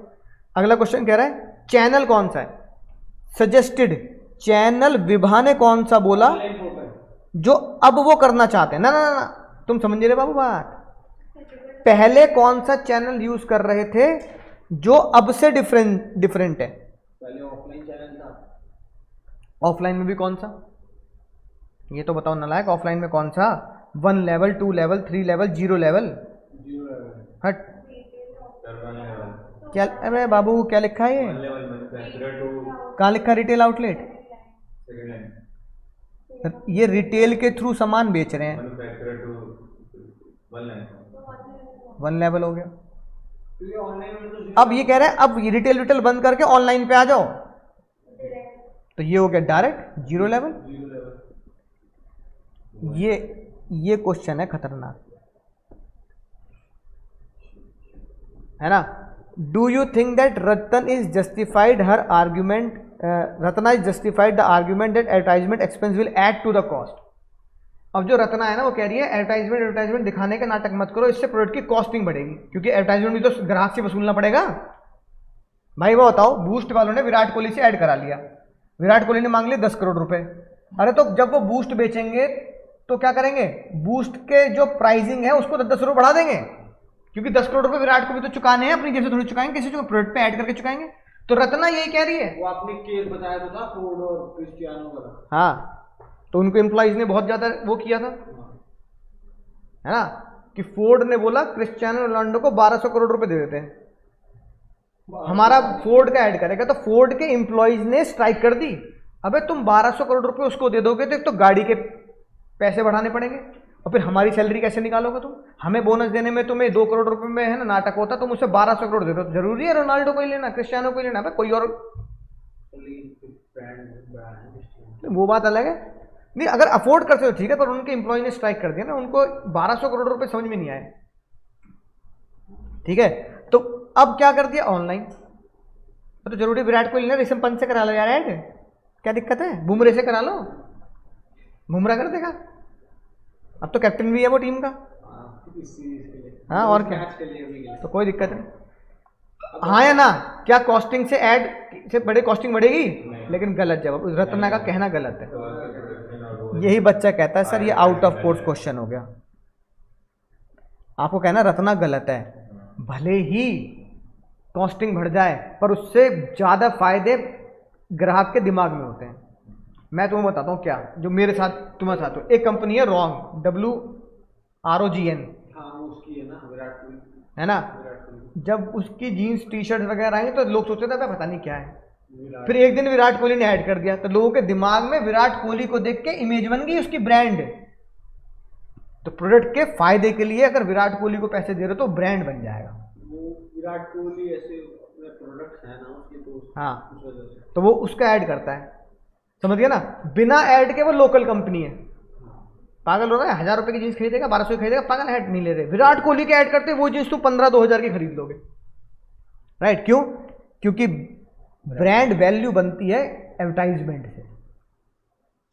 अगला क्वेश्चन कह रहा है चैनल कौन सा है? सजेस्टेड चैनल विभा ने कौन सा बोला जो अब वो करना चाहते हैं? ना, तुम समझ रहे बाबू बात। पहले कौन सा चैनल यूज कर रहे थे जो अब से डिफरेंट है? पहले ऑफलाइन चैनल था। ऑफलाइन में भी कौन सा? ये तो बताओ नालायक, ऑफलाइन में कौन सा? 1 लेवल, 2 लेवल, 3 लेवल, 0 लेवल। हट क्या? अरे बाबू क्या लिखा है ये? कहाँ लिखा? Retail outlet. ये रिटेल के थ्रू सामान बेच रहे हैं। 1 लेवल हो गया। अब ये कह रहे हैं अब रिटेल बंद करके ऑनलाइन पे आ जाओ, तो ये हो गया डायरेक्ट 0 लेवल। ये क्वेश्चन है खतरनाक, है ना? Do you think that Ratan is justified her argument? Ratna is justified the argument that advertisement expense will add to the cost. अब जो रत्ना है ना, वो कह रही है एडवर्टाइजमेंट दिखाने का नाटक मत करो, इससे प्रोडक्ट की कॉस्टिंग बढ़ेगी, क्योंकि एडवर्टाइजमेंट भी तो ग्राहक से वसूलना पड़ेगा। भाई वो बताओ, बूस्ट वालों ने विराट कोहली से ऐड करा लिया, विराट कोहली ने मांग लिए 10 करोड़ रुपए। अरे तो जब वो बूस्ट बेचेंगे तो क्या करेंगे? बूस्ट के जो प्राइसिंग है उसको 10 रुपये बढ़ा देंगे, क्योंकि 10 करोड़ रुपए विराट को भी तो चुकाने हैं, अपनी जेब से थोड़ी चुकाएंगे, किसी को प्रोडक्ट पे ऐड करके चुकाएंगे। तो रत्ना यही कह रही है। वो आपने केस बताया तो था फोर्ड और क्रिस्टियानो का। हाँ, तो उनको एम्प्लॉइज ने बहुत ज्यादा वो किया था, है ना, कि फोर्ड ने बोला क्रिस्टियानो रोनाल्डो को 1200 करोड़ रुपए दे देते हैं, हमारा फोर्ड का ऐड करेगा। तो फोर्ड के एम्प्लॉइज ने स्ट्राइक कर दी। अबे तुम 1200 करोड़ रुपए उसको दे दोगे तो एक तो गाड़ी के पैसे बढ़ाने पड़ेंगे, और फिर हमारी सैलरी कैसे निकालोगे तुम? हमें बोनस देने में तुम्हें 2 करोड़ रुपए में है ना नाटक होता, तुम उससे 1200 करोड़ दे दो। तो जरूरी है रोनाल्डो को ही लेना, क्रिस्टियानो को ही लेना? कोई और वो बात अलग है। नहीं, अगर अफोर्ड करते हो ठीक है, पर उनके एम्प्लॉय ने स्ट्राइक कर दिया ना, उनको 1200 करोड़ रुपए समझ में नहीं आए। ठीक है, तो अब क्या कर दिया? ऑनलाइन। तो जरूरी विराट कोहली ने ऋषभ पंत से करा लो यार ऐड, क्या दिक्कत है? बुमराह से करा लो, बुमराह कर देगा। अब तो कैप्टन भी है वो टीम का। हाँ, और क्या, तो कोई दिक्कत नहीं। हाँ या ना? क्या कॉस्टिंग से ऐड से बड़े कॉस्टिंग बढ़ेगी? लेकिन गलत जवाब, रत्ना का कहना गलत है। यही बच्चा कहता है सर ये आउट ऑफ कोर्स क्वेश्चन हो गया। आपको कहना रत्ना गलत है, भले ही कॉस्टिंग बढ़ जाए पर उससे ज़्यादा फायदे ग्राहक के दिमाग में होते हैं। मैं तुम्हें बताता हूँ क्या, जो मेरे साथ तुम्हारे साथ हो। एक कंपनी है रॉन्ग, WROGN, हाँ वो उसकी है ना, विराट कोहली। है ना। विराट कोहली। जब उसकी जीन्स टी शर्ट वगैरह आई तो लोग सोचते थे पता नहीं क्या है। विराट। फिर एक दिन विराट कोहली ने ऐड कर दिया तो लोगों के दिमाग में विराट कोहली को देख के इमेज बन गई उसकी, ब्रांड। तो प्रोडक्ट के फायदे के लिए अगर विराट कोहली को पैसे दे रहे हो तो ब्रांड बन जाएगा। वो विराट कोहली ऐसे अपने प्रोडक्ट्स हैं ना उसके, तो हाँ, उस वजह से। तो वो उसका ऐड करता है, समझ गया ना। बिना ऐड के वो लोकल कंपनी है। पागल हो रहा है, 1000 रुपए की जींस खरीदेगा, 1200 की खरीदेगा, पागल ऐड नहीं ले रहे। विराट कोहली के ऐड करते वो जींस तू 15-2000 की खरीद लोगे, राइट। क्यों? क्योंकि ब्रांड वैल्यू बनती है एडवर्टाइजमेंट से।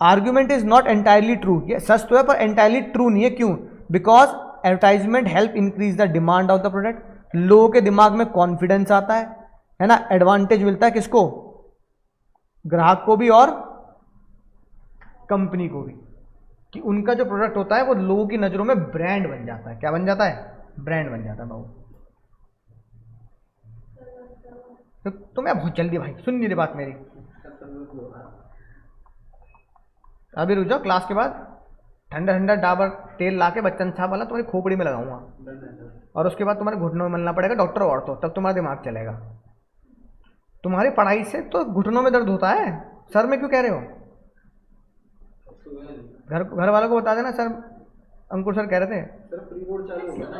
Argument is not entirely true, ये सच तो है पर एंटायरली ट्रू नहीं है। क्यों? Because advertisement help increase the demand of the product. लोगों के दिमाग में कॉन्फिडेंस आता है ना। एडवांटेज मिलता है किसको? ग्राहक को भी और कंपनी को भी, कि उनका जो प्रोडक्ट होता है वो लोगों की नजरों में ब्रांड बन जाता है। क्या बन जाता है? ब्रांड बन जाता है बाबू। तो मैं बहुत जल्दी, भाई सुन नहीं रही बात मेरी, अभी रुक जाओ। क्लास के बाद ठंडा ठंडा डाबर तेल ला के बच्चन साहब वाला तुम्हारी खोपड़ी में लगाऊंगा, और उसके बाद तुम्हारे घुटनों में मलना पड़ेगा डॉक्टर और तो, तब तुम्हारा दिमाग चलेगा। तुम्हारी पढ़ाई से तो घुटनों में दर्द होता है, सर में क्यों कह रहे हो? घर वालों को बता देना, सर अंकुर सर कह रहे थे। सर प्री बोर्ड चालू हो गया ना।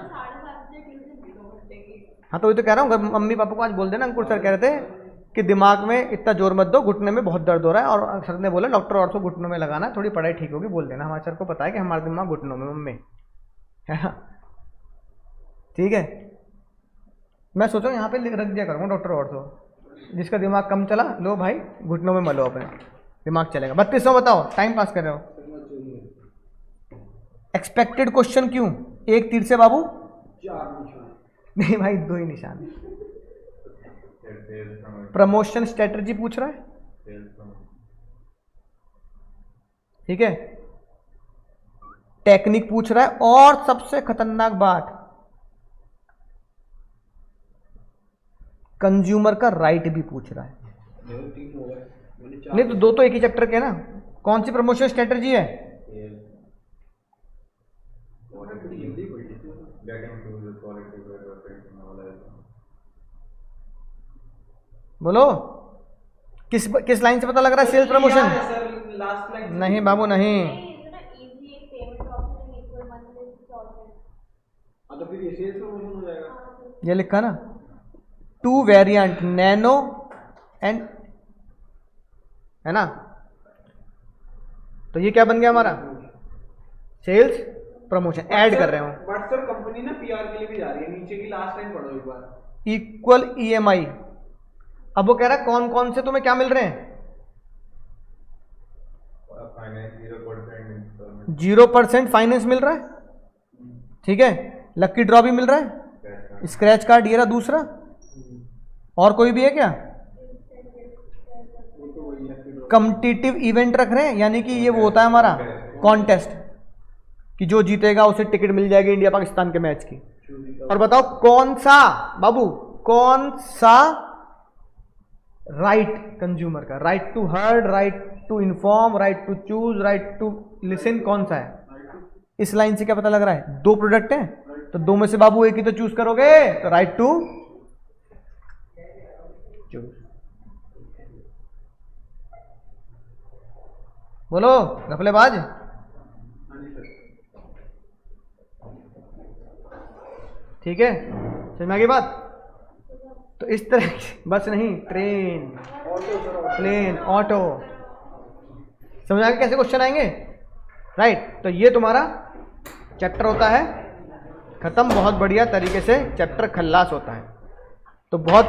हाँ तो वही तो कह रहा हूँ, मम्मी पापा को आज बोल देना अंकुर सर कह रहे थे कि दिमाग में इतना जोर मत दो, घुटने में बहुत दर्द हो रहा है, और सर ने बोला डॉक्टर और तो घुटनों में लगाना, थोड़ी पढ़ाई ठीक होगी। बोल देना हमारे सर को पता है कि हमारा दिमाग घुटनों में, मम्मी, है ना। ठीक है, मैं सोचा यहाँ पे रख दिया करूँगा डॉक्टर और तो, जिसका दिमाग कम चला लो भाई घुटनों में मलो अपने, दिमाग चलेगा। 3200 बताओ, टाइम पास कर रहे हो। एक्सपेक्टेड क्वेश्चन क्यों? एक तीर से बाबू 4 निशान। नहीं भाई, 2 ही निशान। प्रमोशन स्ट्रेटजी पूछ रहा है, ठीक है। टेक्निक पूछ रहा है, और सबसे खतरनाक बात, कंज्यूमर का राइट भी पूछ रहा है। नहीं तो 2 तो एक ही चैप्टर के ना। कौन सी प्रमोशन स्ट्रेटजी है? बोलो, किस लाइन से पता लग रहा है सेल्स प्रमोशन? नहीं बाबू नहीं। तो फिर ये सेल्स प्रमोशन हो जाएगा। ये लिखा ना, 2 वेरिएंट नैनो एंड, है ना। तो ये क्या बन गया हमारा? Sales promotion. ऐड कर रहे हो। बट सर कंपनी ना पीआर के लिए भी जा रही है। नीचे की लास्ट लाइन पढ़ो एक बार। Equal EMI। अब वो कह रहा है कौन कौन से तुम्हें क्या मिल रहे हैं? 0% फाइनेंस मिल रहा है, ठीक है। लक्की ड्रॉ भी मिल रहा है, स्क्रैच कार्ड ये रहा दूसरा। और कोई भी है क्या? कॉम्पिटिटिव इवेंट रख रहे हैं, यानी कि ये वो होता है हमारा कॉन्टेस्ट, कि जो जीतेगा उसे टिकट मिल जाएगी इंडिया पाकिस्तान के मैच की। और बताओ कौन सा बाबू, कौन सा राइट कंज्यूमर का? Right to heard, right to inform, right to choose, right to listen, कौन सा है? इस लाइन से क्या पता लग रहा है? 2 प्रोडक्ट हैं तो 2 में से बाबू एक ही तो चूज करोगे, तो राइट टू चूज। बोलो घपलेबाज। ठीक है, समझ में आ गई बात? तो इस तरह की, बस नहीं, ट्रेन, प्लेन, ऑटो, समझ आ गया कैसे क्वेश्चन आएंगे, राइट। तो ये तुम्हारा चैप्टर होता है खत्म। बहुत बढ़िया तरीके से चैप्टर खल्लास होता है। तो बहुत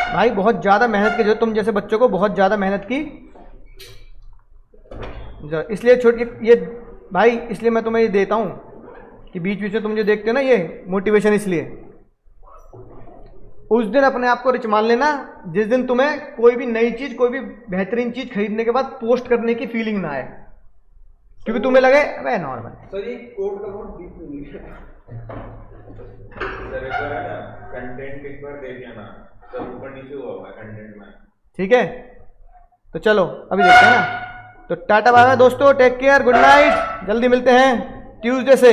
भाई, बहुत ज़्यादा मेहनत की जो तुम जैसे बच्चों को बहुत ज़्यादा मेहनत की, इसलिए ये भाई, इसलिए मैं तुम्हें ये देता हूँ कि बीच बीच में तुम जो देखते हो ना ये मोटिवेशन, इसलिए उस दिन अपने आप को रिच मान लेना जिस दिन तुम्हें कोई भी नई चीज, कोई भी बेहतरीन चीज खरीदने के बाद पोस्ट करने की फीलिंग ना आए, क्योंकि तुम्हें लगे अबे नॉर्मल। सर ये कोड का बहुत डीप नहीं है सर, एक बार है ना कंटेंट एक बार देख लेना, सब ऊपर नीचे हुआ है कंटेंट में, ठीक है। तो चलो अभी देखते हैं ना। तो टाटा बाय बाय दोस्तों, टेक केयर, गुड नाइट, जल्दी मिलते हैं ट्यूसडे से।